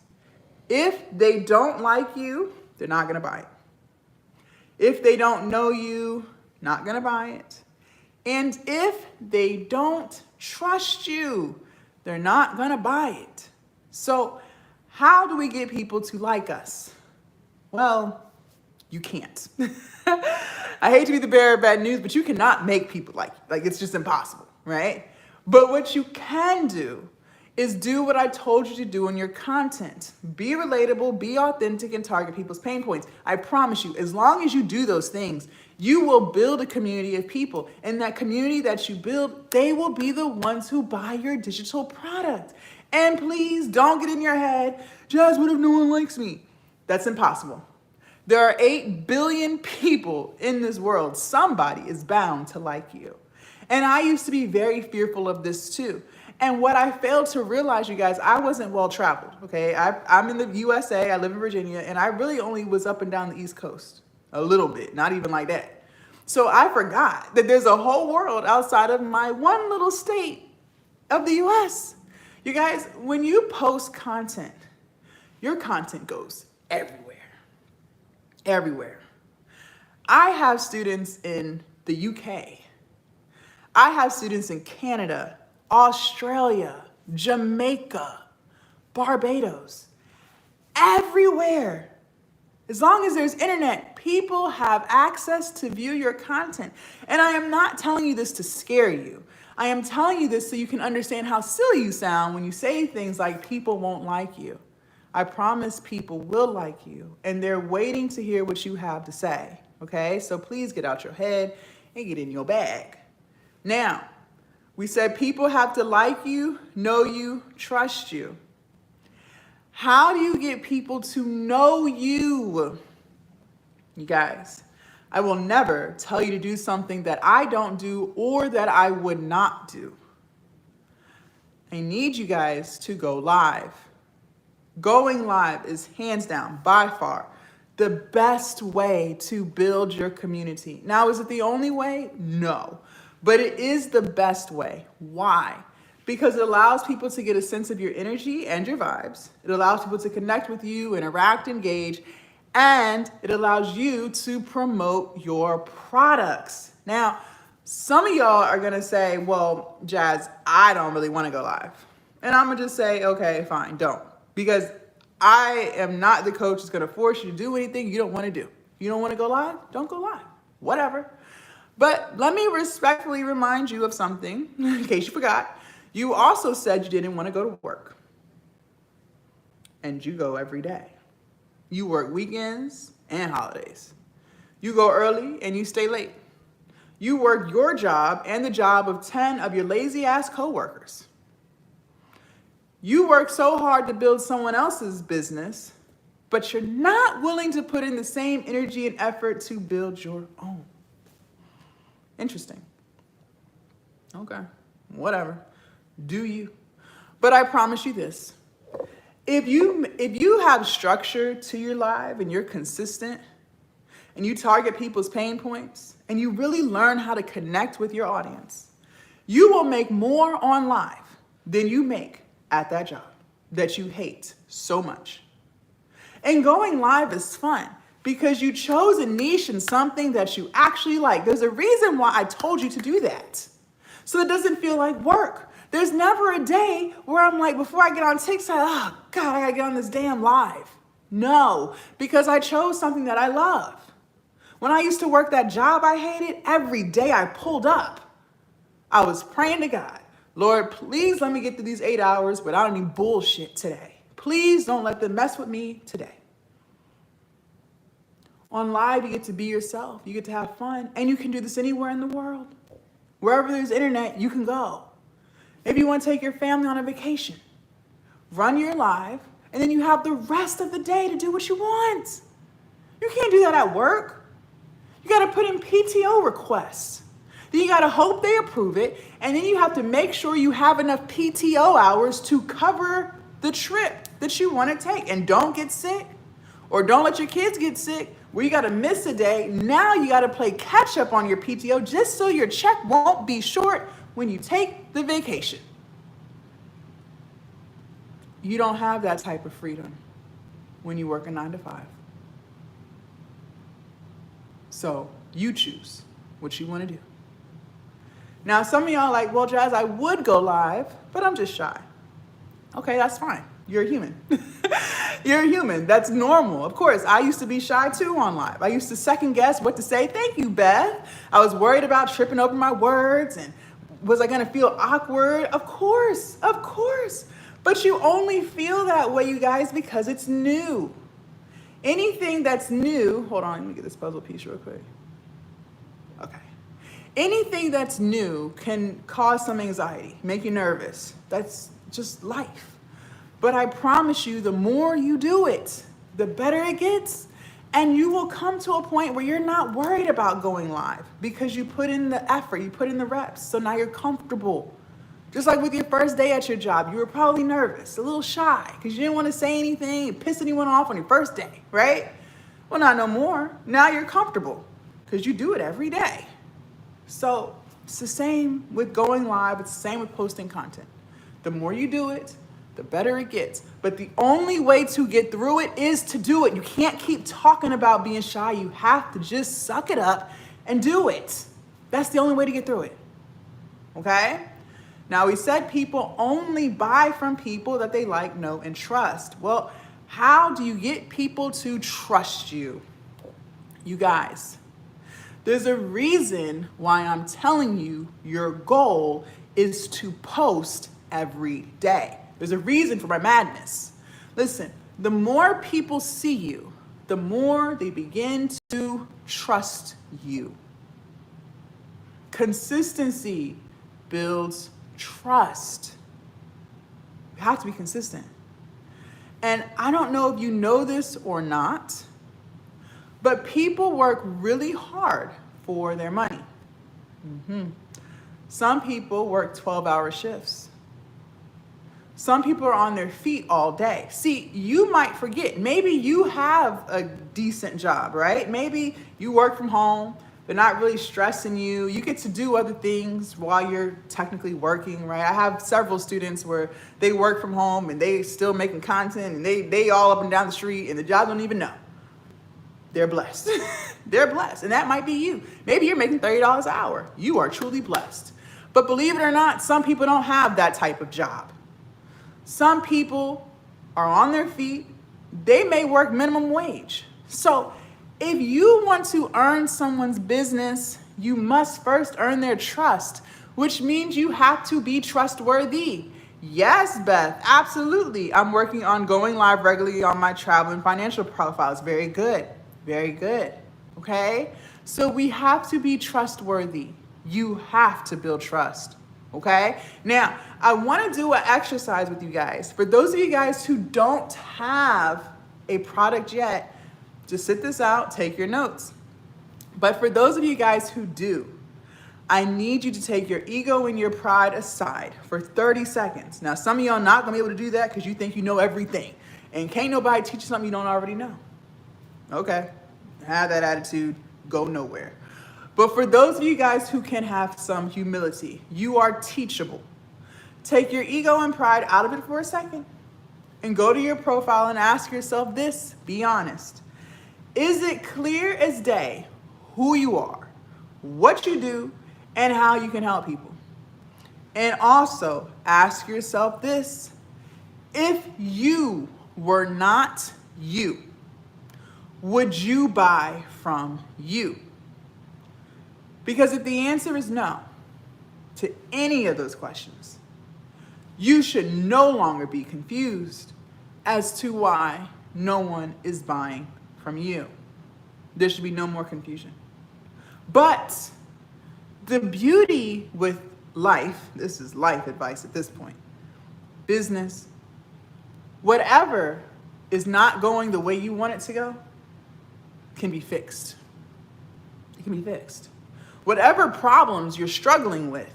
If they don't like you, they're not going to buy it. If they don't know you, not going to buy it. And if they don't trust you, they're not going to buy it. So How do we get people to like us? Well, you can't. I hate to be the bearer of bad news, but you cannot make people like you. Like, it's just impossible, right? But what you can do is do what I told you to do in your content. Be relatable, be authentic, and target people's pain points. I promise you, as long as you do those things, you will build a community of people. And that community that you build, they will be the ones who buy your digital product. And please don't get in your head, Jazz, what if no one likes me? That's impossible. There are 8 billion people in this world. Somebody is bound to like you. And I used to be very fearful of this too. And what I failed to realize, you guys, I wasn't well traveled, okay? I'm in the USA, I live in Virginia, and I really only was up and down the East Coast. A little bit, not even like that. So I forgot that there's a whole world outside of my one little state of the US. You guys, when you post content, your content goes everywhere. Everywhere. I have students in the UK. I have students in Canada, Australia, Jamaica, Barbados, everywhere. As long as there's internet, people have access to view your content. And I am not telling you this to scare you. I am telling you this so you can understand how silly you sound when you say things like people won't like you. I promise people will like you, and they're waiting to hear what you have to say, okay? So please get out your head and get in your bag. Now, we said people have to like you, know you, trust you. How do you get people to know you? You guys, I will never tell you to do something that I don't do or that I would not do. I need you guys to go live. Going live is hands down, by far, the best way to build your community. Now, is it the only way? No, but it is the best way. Why? Because it allows people to get a sense of your energy and your vibes. It allows people to connect with you, interact, engage, and it allows you to promote your products. Now, some of y'all are gonna say, well, Jazz, I don't really wanna go live. And I'm gonna just say, okay, fine, don't. Because I am not the coach that's gonna force you to do anything you don't wanna do. You don't wanna go live? Don't go live, whatever. But let me respectfully remind you of something, in case you forgot. You also said you didn't wanna go to work. And you go every day. You work weekends and holidays. You go early and you stay late. You work your job and the job of 10 of your lazy ass coworkers. You work so hard to build someone else's business, but you're not willing to put in the same energy and effort to build your own. Interesting. Okay, whatever. Do you? But I promise you this. If you have structure to your life and you're consistent and you target people's pain points and you really learn how to connect with your audience, you will make more on live than you make at that job that you hate so much. And going live is fun because you chose a niche in something that you actually like. There's a reason why I told you to do that. So it doesn't feel like work. There's never a day where I'm like, before I get on TikTok, oh God, I gotta get on this damn live. No, because I chose something that I love. When I used to work that job I hated, every day I pulled up, I was praying to God, Lord, please let me get through these 8 hours without any bullshit today. Please don't let them mess with me today. On live, you get to be yourself. You get to have fun. And you can do this anywhere in the world. Wherever there's internet, you can go. Maybe you want to take your family on a vacation. Run your live, and then you have the rest of the day to do what you want. You can't do that at work. You got to put in PTO requests. Then you got to hope they approve it, and then you have to make sure you have enough PTO hours to cover the trip that you want to take. And don't get sick, or don't let your kids get sick, where you got to miss a day. Now you got to play catch up on your PTO just so your check won't be short when you take the vacation. You don't have that type of freedom when you work a 9 to 5. So you choose what you want to do. Now, some of y'all are like, well, Jazz, I would go live, but I'm just shy. Okay, that's fine. You're a human. You're a human. That's normal. Of course, I used to be shy too on live. I used to second guess what to say. Thank you, Beth. I was worried about tripping over my words and was I gonna feel awkward? Of course, of course. But you only feel that way, you guys, because it's new. Anything that's new, hold on, let me get this puzzle piece real quick. Okay. Anything that's new can cause some anxiety, make you nervous. That's just life. But I promise you, the more you do it, the better it gets. And you will come to a point where you're not worried about going live because you put in the effort, you put in the reps. So now you're comfortable. Just like with your first day at your job, you were probably nervous, a little shy because you didn't want to say anything, piss anyone off on your first day, right? Well, not no more. Now you're comfortable because you do it every day. So it's the same with going live. It's the same with posting content. The more you do it, the better it gets. But the only way to get through it is to do it. You can't keep talking about being shy. You have to just suck it up and do it. That's the only way to get through it. Okay? Now, we said people only buy from people that they like, know, and trust. Well, how do you get people to trust you? You guys, there's a reason why I'm telling you your goal is to post every day. There's a reason for my madness. Listen, the more people see you, the more they begin to trust you. Consistency builds trust. You have to be consistent. And I don't know if you know this or not, but people work really hard for their money. Some people work 12-hour shifts. Some people are on their feet all day. See, you might forget. Maybe you have a decent job, right? Maybe you work from home. They're not really stressing you. You get to do other things while you're technically working, right? I have several students where they work from home and they still making content and they all up and down the street and the job don't even know. They're blessed. They're blessed. And that might be you. Maybe you're making $30 an hour. You are truly blessed. But believe it or not, some people don't have that type of job. Some people are on their feet. They may work minimum wage. So if you want to earn someone's business, you must first earn their trust, which means you have to be trustworthy. Yes, Beth, absolutely. I'm working on going live regularly on my travel and financial profiles. Very good. Very good. Okay? So we have to be trustworthy. You have to build trust. Okay? Now, I want to do an exercise with you guys. For those of you guys who don't have a product yet, just sit this out, take your notes. But for those of you guys who do, I need you to take your ego and your pride aside for 30 seconds. Now, some of y'all not going to be able to do that because you think you know everything. And can't nobody teach you something you don't already know. Okay? Have that attitude, go nowhere. But for those of you guys who can have some humility, you are teachable. Take your ego and pride out of it for a second and go to your profile and ask yourself this, be honest. Is it clear as day who you are, what you do, and how you can help people? And also ask yourself this, if you were not you, would you buy from you? Because if the answer is no to any of those questions, you should no longer be confused as to why no one is buying from you. There should be no more confusion. But the beauty with life, this is life advice at this point, business, whatever is not going the way you want it to go can be fixed. It can be fixed. Whatever problems you're struggling with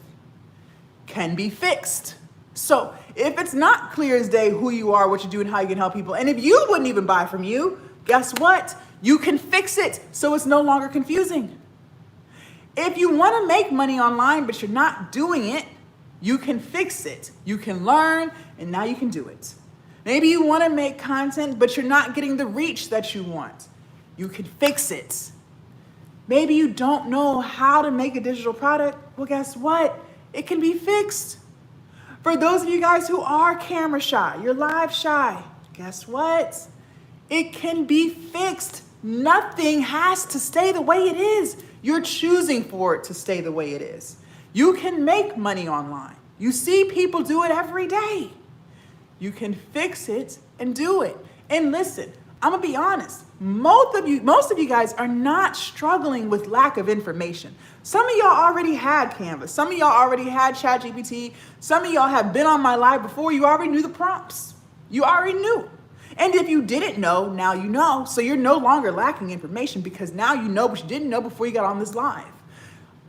can be fixed. So if it's not clear as day who you are, what you do, and how you can help people, and if you wouldn't even buy from you, guess what? You can fix it so it's no longer confusing. If you want to make money online, but you're not doing it, you can fix it. You can learn, and now you can do it. Maybe you want to make content, but you're not getting the reach that you want. You can fix it. Maybe you don't know how to make a digital product. Well, guess what? It can be fixed. For those of you guys who are camera shy, you're live shy, guess what? It can be fixed. Nothing has to stay the way it is. You're choosing for it to stay the way it is. You can make money online. You see people do it every day. You can fix it and do it. And listen, I'm gonna be honest. Most of you guys are not struggling with lack of information. Some of y'all already had Canvas. Some of y'all already had ChatGPT. Some of y'all have been on my live before. You already knew the prompts. You already knew. And if you didn't know, now you know. So you're no longer lacking information because now you know what you didn't know before you got on this live.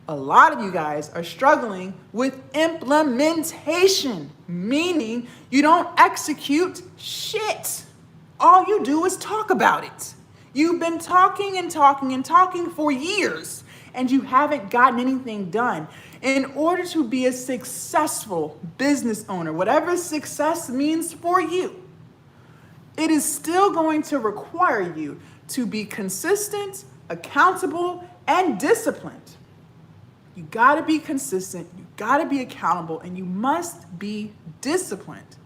A lot of you guys are struggling with implementation, meaning you don't execute shit. All you do is talk about it. You've been talking and talking and talking for years, and you haven't gotten anything done. In order to be a successful business owner, whatever success means for you, it is still going to require you to be consistent, accountable, and disciplined. You gotta be consistent, you gotta be accountable, and you must be disciplined.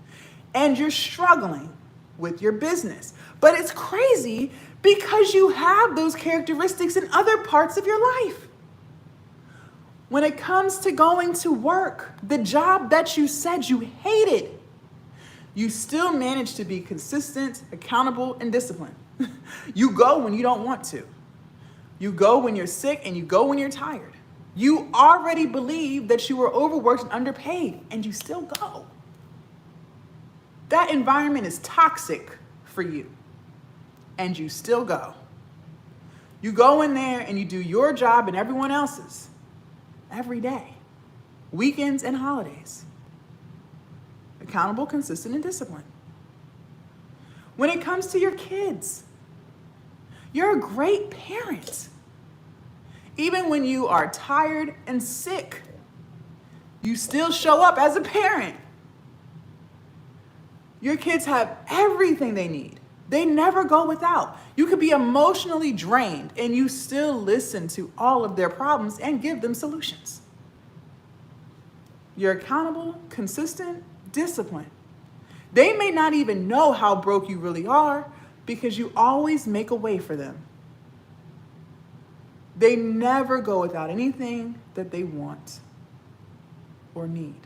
And you're struggling with your business. But it's crazy because you have those characteristics in other parts of your life. When it comes to going to work, the job that you said you hated, you still manage to be consistent, accountable, and disciplined. You go when you don't want to. You go when you're sick and you go when you're tired. You already believe that you were overworked and underpaid, and you still go. That environment is toxic for you, and you still go. You go in there and you do your job and everyone else's every day, weekends and holidays. Accountable, consistent, and disciplined. When it comes to your kids, you're a great parent. Even when you are tired and sick, you still show up as a parent. Your kids have everything they need. They never go without. You could be emotionally drained and you still listen to all of their problems and give them solutions. You're accountable, consistent, disciplined. They may not even know how broke you really are because you always make a way for them. They never go without anything that they want or need.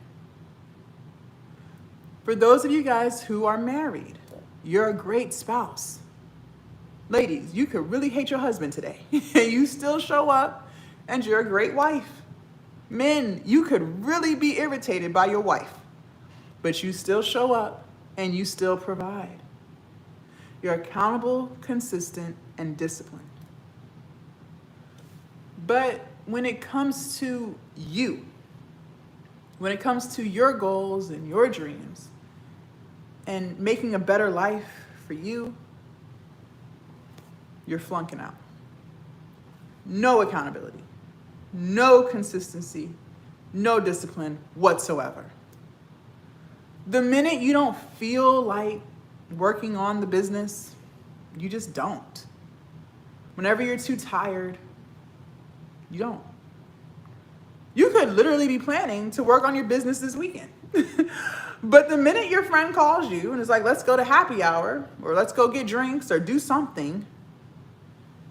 For those of you guys who are married, you're a great spouse. Ladies, you could really hate your husband today, and you still show up, and you're a great wife. Men, you could really be irritated by your wife, but you still show up, and you still provide. You're accountable, consistent, and disciplined. But when it comes to you, when it comes to your goals and your dreams and making a better life for you, you're flunking out. No accountability, no consistency, no discipline whatsoever. The minute you don't feel like working on the business, you just don't. Whenever you're too tired, you don't. You could literally be planning to work on your business this weekend. But the minute your friend calls you and is like, let's go to happy hour, or let's go get drinks, or do something,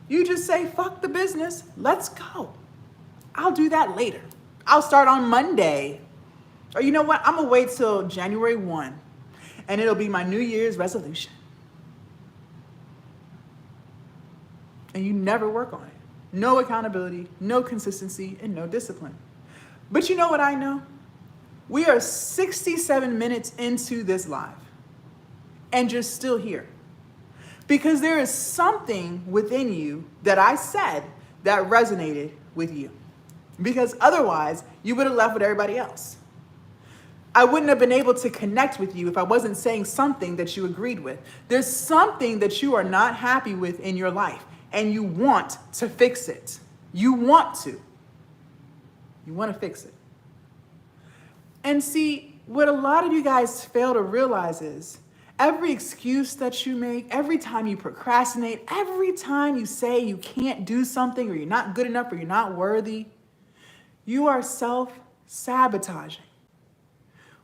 you just say, fuck the business, let's go. I'll do that later. I'll start on Monday. Or you know what, I'm gonna wait till January 1, and it'll be my New Year's resolution. And you never work on it. No accountability, no consistency, and no discipline. But you know what I know? We are 67 minutes into this live, and you're still here. Because there is something within you that I said that resonated with you. Because otherwise, you would have left with everybody else. I wouldn't have been able to connect with you if I wasn't saying something that you agreed with. There's something that you are not happy with in your life, and you want to fix it. You want to. You want to fix it. And see, what a lot of you guys fail to realize is every excuse that you make, every time you procrastinate, every time you say you can't do something, or you're not good enough, or you're not worthy, you are self-sabotaging.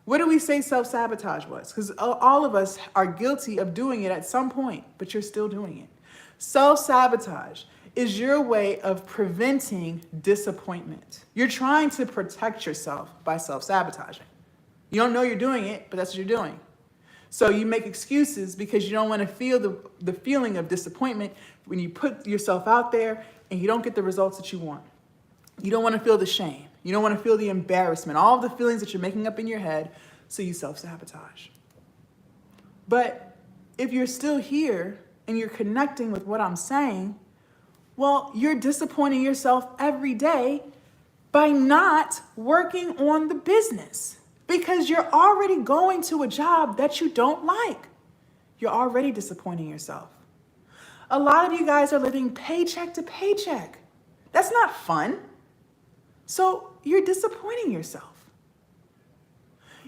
What do we say self-sabotage was? Because all of us are guilty of doing it at some point, but you're still doing it. Self-sabotage is your way of preventing disappointment. You're trying to protect yourself by self-sabotaging. You don't know you're doing it, but that's what you're doing. So you make excuses because you don't want to feel the feeling of disappointment when you put yourself out there and you don't get the results that you want. You don't want to feel the shame. You don't want to feel the embarrassment, all of the feelings that you're making up in your head, so you self-sabotage. But if you're still here and you're connecting with what I'm saying, well, you're disappointing yourself every day by not working on the business because you're already going to a job that you don't like. You're already disappointing yourself. A lot of you guys are living paycheck to paycheck. That's not fun. So you're disappointing yourself.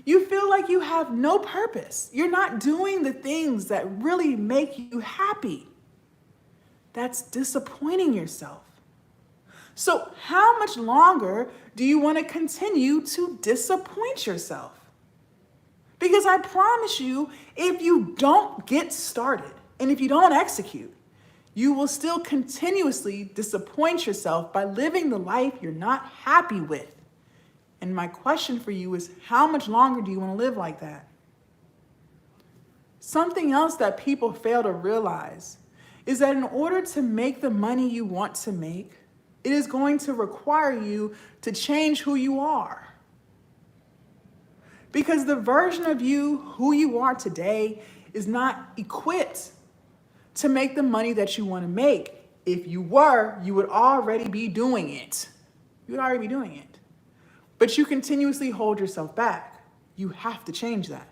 You feel like you have no purpose. You're not doing the things that really make you happy. That's disappointing yourself. So how much longer do you want to continue to disappoint yourself? Because I promise you, if you don't get started and if you don't execute, you will still continuously disappoint yourself by living the life you're not happy with. And my question for you is, how much longer do you want to live like that? Something else that people fail to realize is that in order to make the money you want to make, it is going to require you to change who you are. Because the version of you, who you are today, is not equipped to make the money that you want to make. If you were, you would already be doing it. You would already be doing it. But you continuously hold yourself back. You have to change that.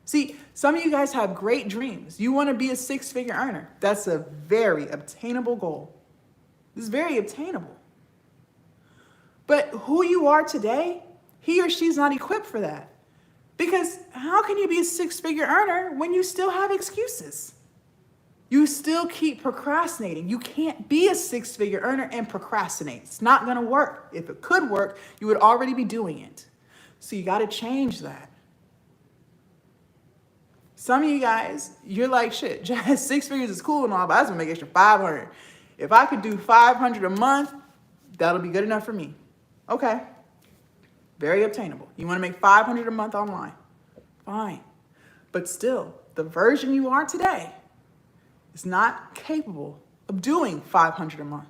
See, some of you guys have great dreams. You want to be a six-figure earner. That's a very obtainable goal. It's very obtainable. But who you are today, he or she's not equipped for that. Because how can you be a six-figure earner when you still have excuses? You still keep procrastinating. You can't be a six-figure earner and procrastinate. It's not going to work. If it could work, you would already be doing it. So you got to change that. Some of you guys, you're like, shit, just 6 figures is cool and all, but I just want to make extra 500. If I could do 500 a month, that'll be good enough for me. Okay. Very obtainable. You want to make 500 a month online? Fine. But still, the version you are today is not capable of doing 500 a month.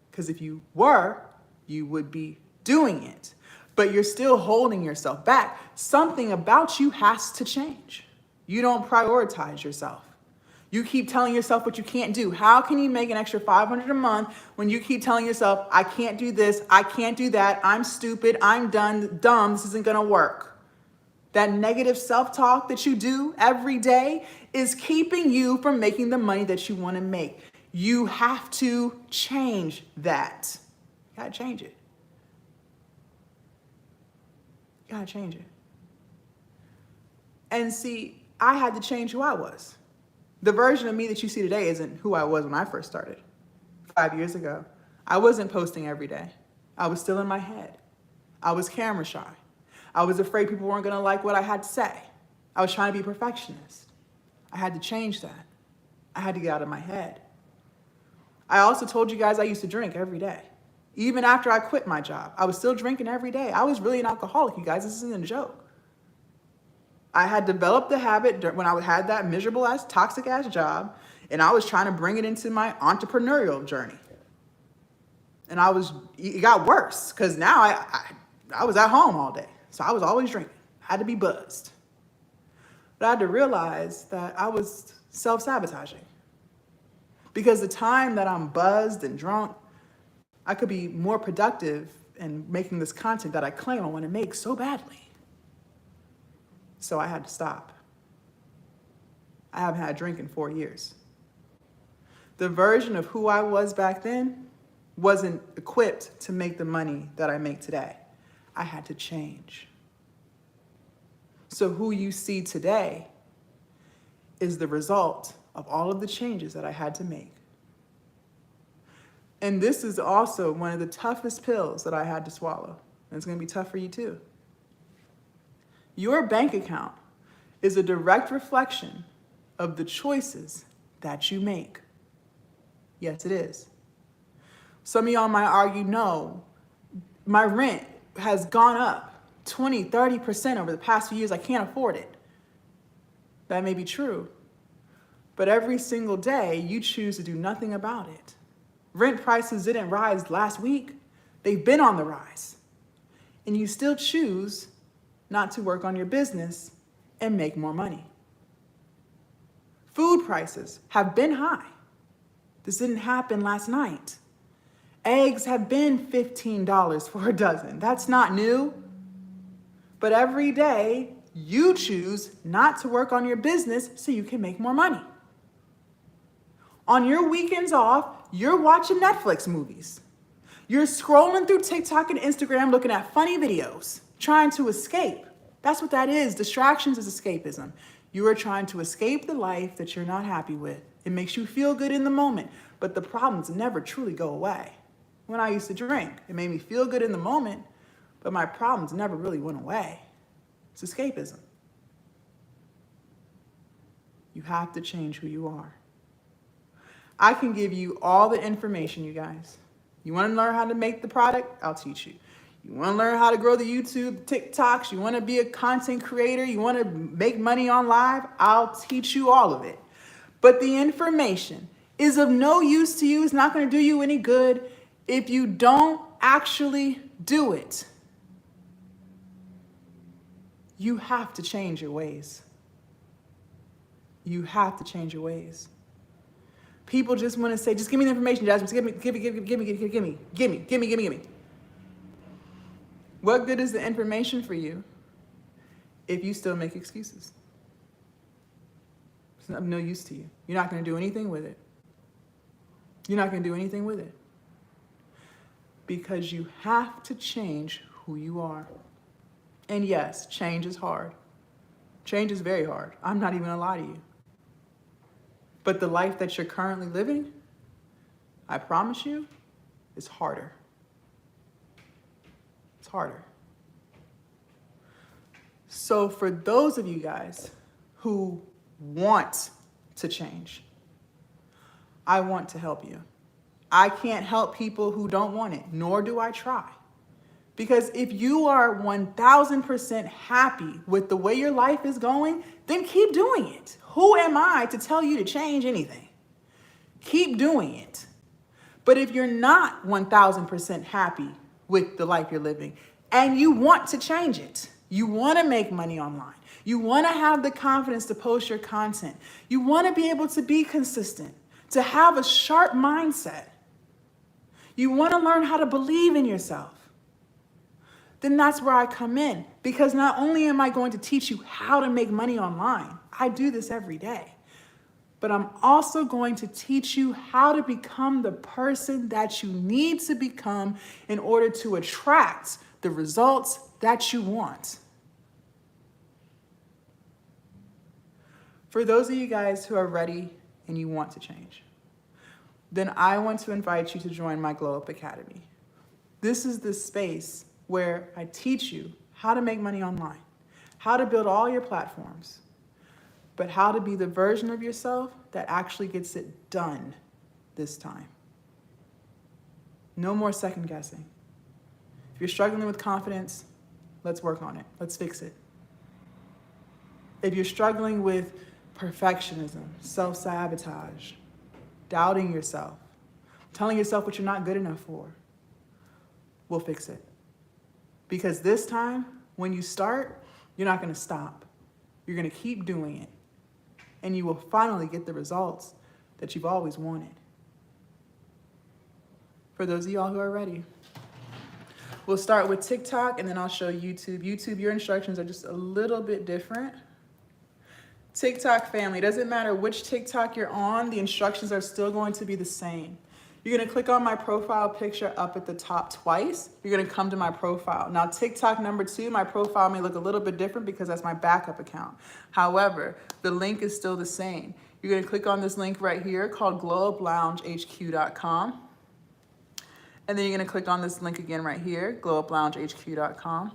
Because if you were, you would be doing it. But you're still holding yourself back. Something about you has to change. You don't prioritize yourself. You keep telling yourself what you can't do. How can you make an extra 500 a month when you keep telling yourself, I can't do this, I can't do that, I'm stupid, I'm dumb, this isn't gonna work? That negative self-talk that you do every day is keeping you from making the money that you wanna make. You have to change that. You gotta change it. You gotta change it. And see, I had to change who I was. The version of me that you see today isn't who I was when I first started. 5 years ago, I wasn't posting every day. I was still in my head. I was camera shy. I was afraid people weren't gonna like what I had to say. I was trying to be a perfectionist. I had to change that. I had to get out of my head. I also told you guys I used to drink every day. Even after I quit my job, I was still drinking every day. I was really an alcoholic, you guys. This isn't a joke. I had developed the habit when I had that miserable ass, toxic ass job, and I was trying to bring it into my entrepreneurial journey. And it got worse because now I was at home all day. So I was always drinking. I had to be buzzed. But I had to realize that I was self-sabotaging. Because the time that I'm buzzed and drunk, I could be more productive in making this content that I claim I want to make so badly. So I had to stop. I haven't had a drink in 4 years. The version of who I was back then wasn't equipped to make the money that I make today. I had to change. So who you see today is the result of all of the changes that I had to make. And this is also one of the toughest pills that I had to swallow. And it's going to be tough for you too. Your bank account is a direct reflection of the choices that you make. Yes, it is. Some of y'all might argue, no, my rent has gone up 20, 30% over the past few years. I can't afford it. That may be true. But every single day, you choose to do nothing about it. Rent prices didn't rise last week. They've been on the rise. And you still choose not to work on your business and make more money. Food prices have been high. This didn't happen last night. Eggs have been $15 for a dozen. That's not new. But every day, you choose not to work on your business so you can make more money. On your weekends off, you're watching Netflix movies. You're scrolling through TikTok and Instagram looking at funny videos, trying to escape. That's what that is. Distractions is escapism. You are trying to escape the life that you're not happy with. It makes you feel good in the moment, but the problems never truly go away. When I used to drink, it made me feel good in the moment, but my problems never really went away. It's escapism. You have to change who you are. I can give you all the information, you guys. You want to learn how to make the product? I'll teach you. You want to learn how to grow the YouTube, TikToks? You want to be a content creator? You want to make money on live? I'll teach you all of it. But the information is of no use to you. It's not going to do you any good if you don't actually do it. You have to change your ways. You have to change your ways. People just want to say, just give me the information, Jasmine. Give me. What good is the information for you if you still make excuses? It's of no use to you. You're not going to do anything with it. You're not going to do anything with it. Because you have to change who you are. And yes, change is hard. Change is very hard. I'm not even going to lie to you. But the life that you're currently living, I promise you, is harder. It's harder. So for those of you guys who want to change, I want to help you. I can't help people who don't want it, nor do I try. Because if you are 1000% happy with the way your life is going, then keep doing it. Who am I to tell you to change anything? Keep doing it. But if you're not 1000% happy with the life you're living and you want to change it, you want to make money online, you want to have the confidence to post your content, you want to be able to be consistent, to have a sharp mindset, you want to learn how to believe in yourself, then that's where I come in. Because not only am I going to teach you how to make money online, I do this every day, but I'm also going to teach you how to become the person that you need to become in order to attract the results that you want. For those of you guys who are ready and you want to change, then I want to invite you to join my Glowup Academy. This is the space where I teach you how to make money online, how to build all your platforms, but how to be the version of yourself that actually gets it done this time. No more second guessing. If you're struggling with confidence, let's work on it. Let's fix it. If you're struggling with perfectionism, self-sabotage, doubting yourself, telling yourself what you're not good enough for, we'll fix it. Because this time, when you start, you're not going to stop. You're going to keep doing it. And you will finally get the results that you've always wanted. For those of y'all who are ready, we'll start with TikTok and then I'll show YouTube. YouTube, your instructions are just a little bit different. TikTok family, it doesn't matter which TikTok you're on, the instructions are still going to be the same. You're going to click on my profile picture up at the top twice. You're going to come to my profile. Now, TikTok number 2, my profile may look a little bit different because that's my backup account. However, the link is still the same. You're going to click on this link right here called glowuploungehq.com. And then you're going to click on this link again right here, glowuploungehq.com.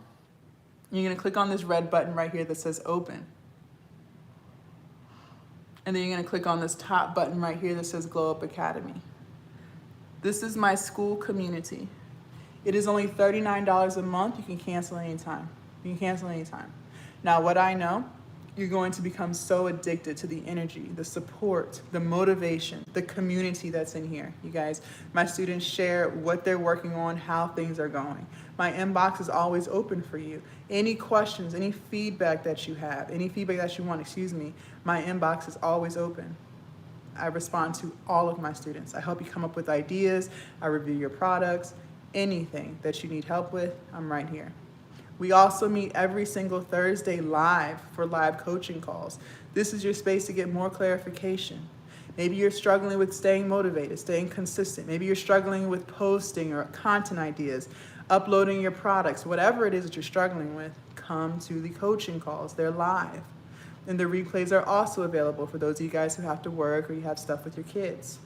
You're going to click on this red button right here that says open. And then you're going to click on this top button right here that says Glowup Academy. This is my Skool community. It is only $39 a month. You can cancel anytime. You can cancel anytime. Now, what I know, you're going to become so addicted to the energy, the support, the motivation, the community that's in here. You guys, my students share what they're working on, how things are going. My inbox is always open for you. Any questions, any feedback that you have, any feedback that you want, my inbox is always open. I respond to all of my students. I help you come up with ideas. I review your products. Anything that you need help with, I'm right here. We also meet every single Thursday live for live coaching calls. This is your space to get more clarification. Maybe you're struggling with staying motivated, staying consistent. Maybe you're struggling with posting or content ideas, uploading your products, whatever it is that you're struggling with, come to the coaching calls. They're live. And the replays are also available for those of you guys who have to work or you have stuff with your kids.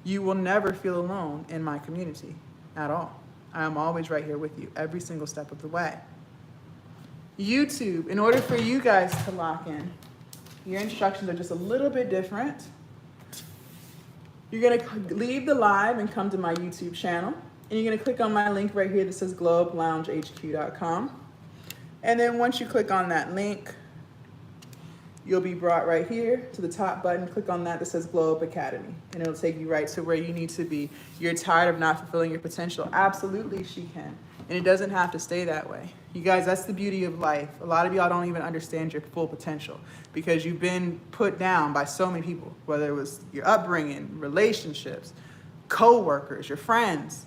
You will never feel alone in my community at all. I am always right here with you every single step of the way. YouTube, in order for you guys to lock in, your instructions are just a little bit different. You're going to leave the live and come to my YouTube channel. And you're going to click on my link right here that says glowuploungehq.com. And then once you click on that link, you'll be brought right here to the top button. Click on that says Glowup Academy, and it'll take you right to where you need to be. You're tired of not fulfilling your potential? Absolutely, she can. And it doesn't have to stay that way. You guys, that's the beauty of life. A lot of y'all don't even understand your full potential because you've been put down by so many people, whether it was your upbringing, relationships, co-workers, your friends.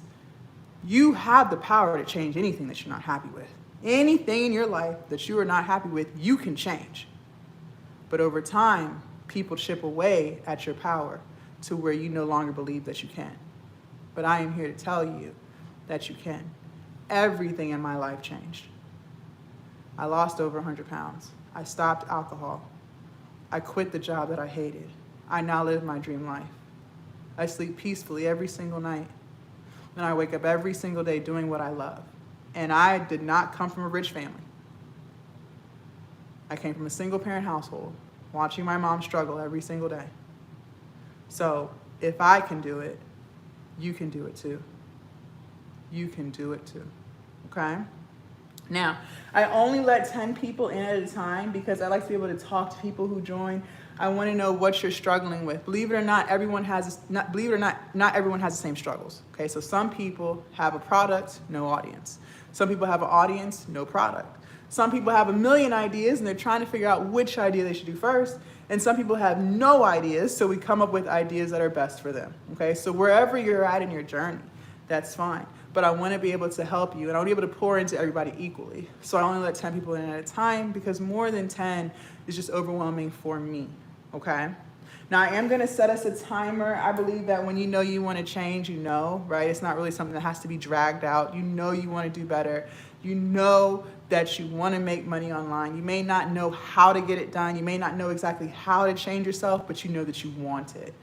You have the power to change anything that you're not happy with. Anything in your life that you are not happy with, you can change. But over time, people chip away at your power to where you no longer believe that you can. But I am here to tell you that you can. Everything in my life changed. I lost over 100 pounds. I stopped alcohol. I quit the job that I hated. I now live my dream life. I sleep peacefully every single night. And I wake up every single day doing what I love. And I did not come from a rich family. I came from a single parent household, watching my mom struggle every single day. So if I can do it, you can do it too. You can do it too, okay? Now, I only let 10 people in at a time because I like to be able to talk to people who join. I want to know what you're struggling with. Believe it or not, not everyone has the same struggles, okay? So some people have a product, no audience. Some people have an audience, no product. Some people have a million ideas and they're trying to figure out which idea they should do first. And some people have no ideas, so we come up with ideas that are best for them, okay? So wherever you're at in your journey, that's fine. But I want to be able to help you, and I want to be able to pour into everybody equally. So I only let 10 people in at a time because more than 10 is just overwhelming for me, okay? Now I am going to set us a timer. I believe that when you know you want to change, you know, right? It's not really something that has to be dragged out. You know you want to do better. You know that you want to make money online. You may not know how to get it done. You may not know exactly how to change yourself, but you know that you want it.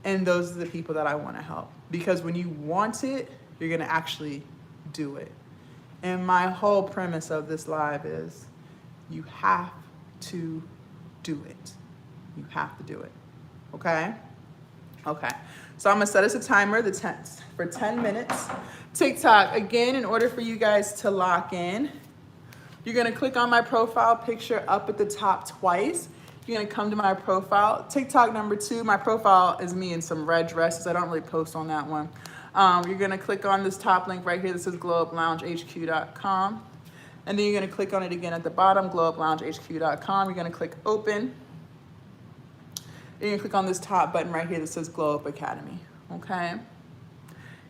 And those are the people that I want to help. Because when you want it, you're going to actually do it. And my whole premise of this live is you have to do it. You have to do it. Okay? Okay. So I'm going to set us a timer for 10 minutes. TikTok, again, in order for you guys to lock in, you're going to click on my profile picture up at the top twice. You're going to come to my profile. TikTok number 2, my profile is me in some red dresses. I don't really post on that one. You're going to click on this top link right here that says glowuploungehq.com. And then you're going to click on it again at the bottom, glowuploungehq.com. You're going to click open. You're going to click on this top button right here that says Glowup Academy. Okay?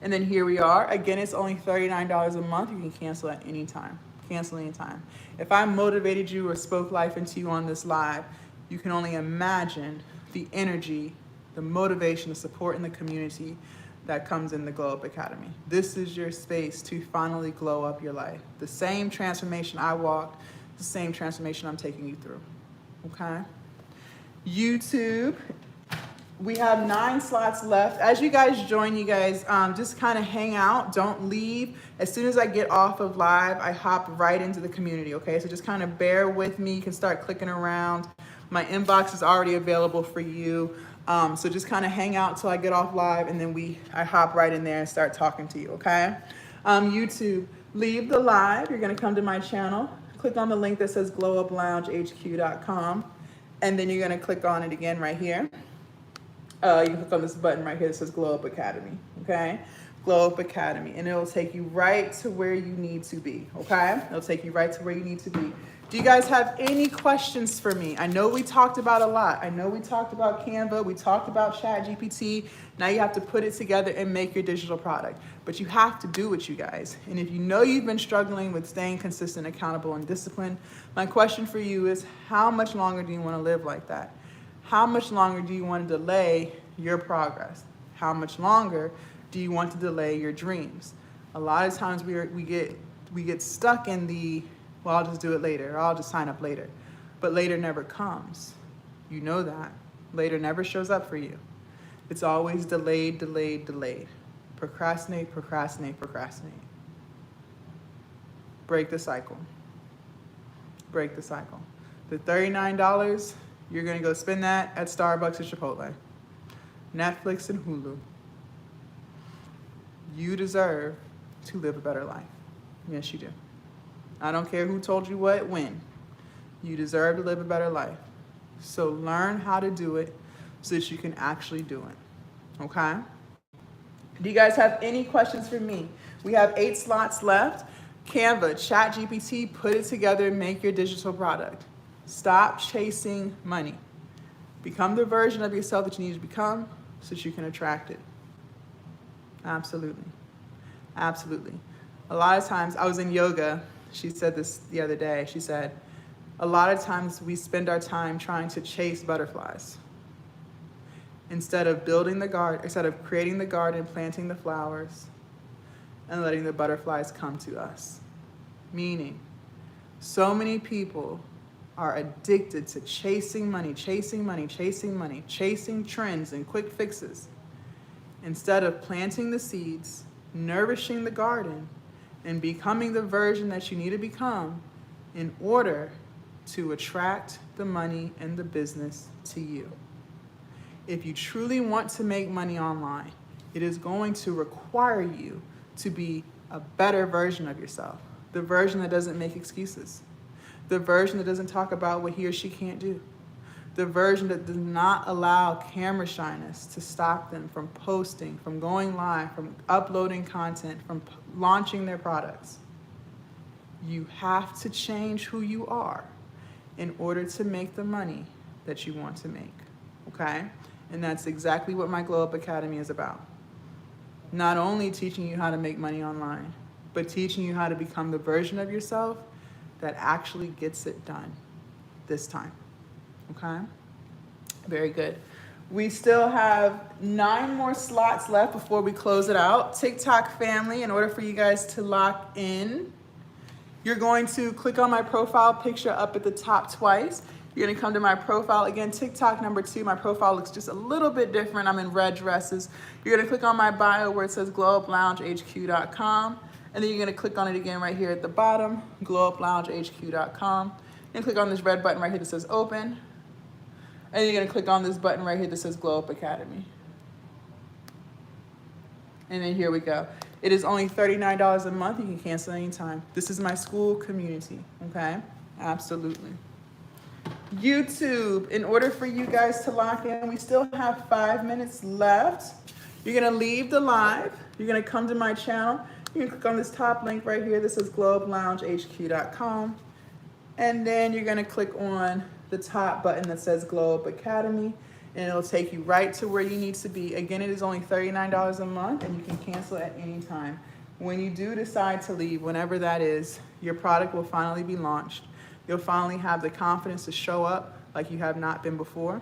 And then here we are. Again, it's only $39 a month. You can cancel at any time. Cancel anytime. If I motivated you or spoke life into you on this live, you can only imagine the energy, the motivation, the support in the community that comes in the Glowup Academy. This is your space to finally glow up your life. The same transformation I walked, the same transformation I'm taking you through. Okay? YouTube, We have 9 slots left. As you guys join, you guys just kind of hang out. Don't leave. As soon as I get off of live, I hop right into the community, okay? So just kind of bear with me. You can start clicking around. My inbox is already available for you. So just kind of hang out till I get off live, and then I hop right in there and start talking to you, okay? YouTube, leave the live. You're gonna come to my channel. Click on the link that says glowuploungehq.com, and then you're gonna click on it again right here. You can click on this button right here that says Glowup Academy, okay? Glowup Academy, and it'll take you right to where you need to be, okay? It'll take you right to where you need to be. Do you guys have any questions for me? I know we talked about a lot. I know we talked about Canva, we talked about ChatGPT. Now you have to put it together and make your digital product. But you have to do it, you guys. And if you know you've been struggling with staying consistent, accountable, and disciplined, my question for you is, how much longer do you want to live like that? How much longer do you want to delay your progress? How much longer do you want to delay your dreams? A lot of times we get stuck in the, well, I'll just do it later, or I'll just sign up later. But later never comes. You know that. Later never shows up for you. It's always delayed, delayed, delayed. Procrastinate, procrastinate, procrastinate. Break the cycle. Break the cycle. The $39, you're gonna go spend that at Starbucks or Chipotle, Netflix and Hulu. You deserve to live a better life. Yes, you do. I don't care who told you what, when. You deserve to live a better life. So learn how to do it so that you can actually do it, okay? Do you guys have any questions for me? We have 8 slots left. Canva, ChatGPT, put it together and make your digital product. Stop chasing money. Become the version of yourself that you need to become so that you can attract it. Absolutely. Absolutely. A lot of times, I was in yoga. She said this the other day. She said, a lot of times we spend our time trying to chase butterflies instead of creating the garden, planting the flowers, and letting the butterflies come to us. Meaning, so many people are addicted to chasing money, chasing money, chasing money, chasing trends and quick fixes, instead of planting the seeds, nourishing the garden, and becoming the version that you need to become in order to attract the money and the business to you. If you truly want to make money online, it is going to require you to be a better version of yourself, the version that doesn't make excuses, the version that doesn't talk about what he or she can't do, the version that does not allow camera shyness to stop them from posting, from going live, from uploading content, from launching their products. You have to change who you are in order to make the money that you want to make, okay? And that's exactly what my Glowup Academy is about. Not only teaching you how to make money online, but teaching you how to become the version of yourself that actually gets it done this time, okay? Very good. We still have 9 more slots left before we close it out. TikTok family, in order for you guys to lock in, you're going to click on my profile picture up at the top twice. You're gonna come to my profile. Again, TikTok number 2, my profile looks just a little bit different. I'm in red dresses. You're gonna click on my bio where it says glowuploungehq.com. And then you're gonna click on it again right here at the bottom, glowuploungehq.com. And click on this red button right here that says open. And you're gonna click on this button right here that says Glowup Academy. And then here we go. It is only $39 a month. You can cancel anytime. This is my Skool community, okay? Absolutely. YouTube, in order for you guys to lock in, we still have 5 minutes left. You're gonna leave the live. You're gonna come to my channel. You can click on this top link right here. This is glowuploungehq.com. And then you're gonna click on the top button that says Glowup Academy, and it'll take you right to where you need to be. Again, it is only $39 a month, and you can cancel at any time. When you do decide to leave, whenever that is, your product will finally be launched. You'll finally have the confidence to show up like you have not been before,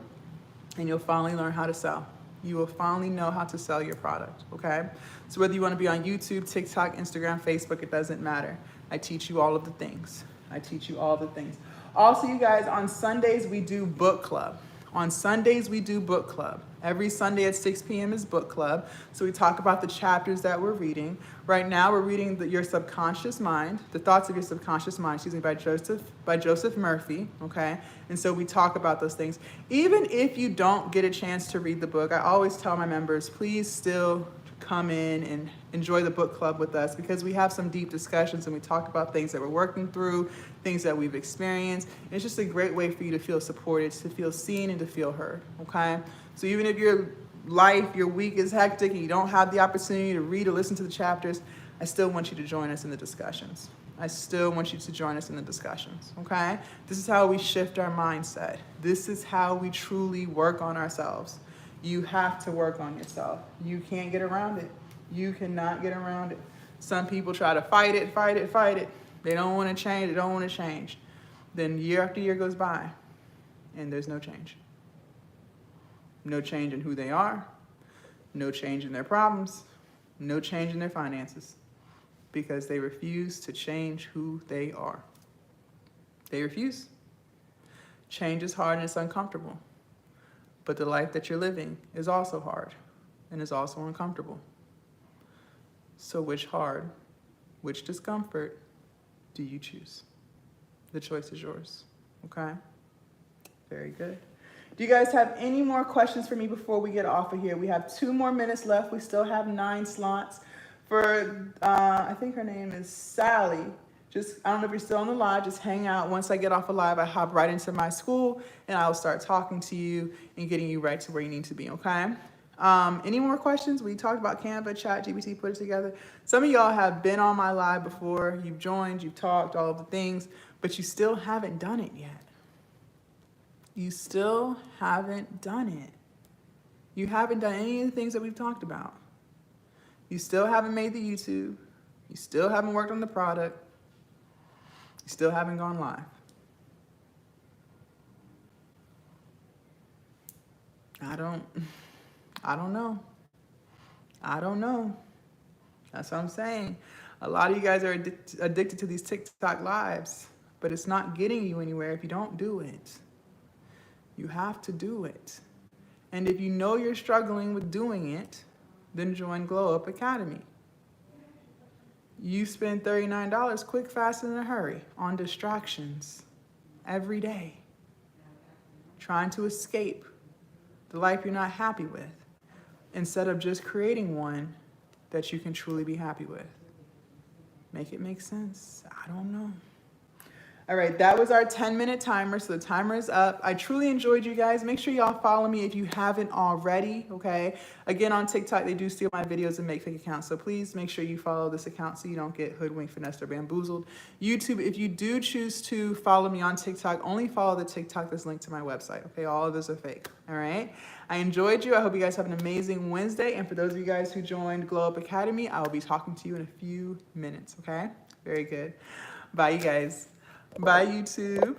and you'll finally learn how to sell. You will finally know how to sell your product, okay? So whether you want to be on YouTube, TikTok, Instagram, Facebook, it doesn't matter. I teach you all of the things. I teach you all of the things. Also, you guys, on Sundays, we do book club. On Sundays, we do book club. Every Sunday at 6 p.m. is book club. So we talk about the chapters that we're reading. Right now we're reading Your Subconscious Mind, The Thoughts of Your Subconscious Mind, by Joseph Murphy, okay? And so we talk about those things. Even if you don't get a chance to read the book, I always tell my members, please still come in and enjoy the book club with us, because we have some deep discussions and we talk about things that we're working through, things that we've experienced. It's just a great way for you to feel supported, to feel seen, and to feel heard, okay? So even if your week is hectic and you don't have the opportunity to read or listen to the chapters, I still want you to join us in the discussions. I still want you to join us in the discussions, okay? This is how we shift our mindset. This is how we truly work on ourselves. You have to work on yourself. You can't get around it. You cannot get around it. Some people try to fight it. They don't want to change. Then year after year goes by and there's no change. No change in who they are, no change in their problems, no change in their finances, because they refuse to change who they are. They refuse. Change is hard and it's uncomfortable, but the life that you're living is also hard and is also uncomfortable. So which discomfort do you choose? The choice is yours, okay? Very good. Do you guys have any more questions for me before we get off of here? We have 2 more minutes left. We still have 9 slots. For, I think her name is Sally. I don't know if you're still on the live, just hang out. Once I get off of live, I hop right into my Skool and I'll start talking to you and getting you right to where you need to be, okay? Any more questions? We talked about Canva, ChatGPT, put it together. Some of y'all have been on my live before. You've joined, you've talked, all of the things, but you still haven't done it yet. You still haven't done it. You haven't done any of the things that we've talked about. You still haven't made the YouTube. You still haven't worked on the product. You still haven't gone live. I don't know. That's what I'm saying. A lot of you guys are addicted to these TikTok lives, but it's not getting you anywhere if you don't do it. You have to do it. And if you know you're struggling with doing it, then join Glowup Academy. You spend $39 quick, fast, and in a hurry on distractions every day, trying to escape the life you're not happy with, instead of just creating one that you can truly be happy with. Make it make sense? I don't know. All right, that was our 10-minute timer, so the timer is up. I truly enjoyed you guys. Make sure y'all follow me if you haven't already, okay? Again, on TikTok, they do steal my videos and make fake accounts, so please make sure you follow this account so you don't get hoodwinked, finessed, or bamboozled. YouTube, if you do choose to follow me on TikTok, only follow the TikTok that's linked to my website, okay? All of those are fake, all right? I enjoyed you. I hope you guys have an amazing Wednesday, and for those of you guys who joined Glowup Academy, I will be talking to you in a few minutes, okay? Very good. Bye, you guys. Bye, YouTube.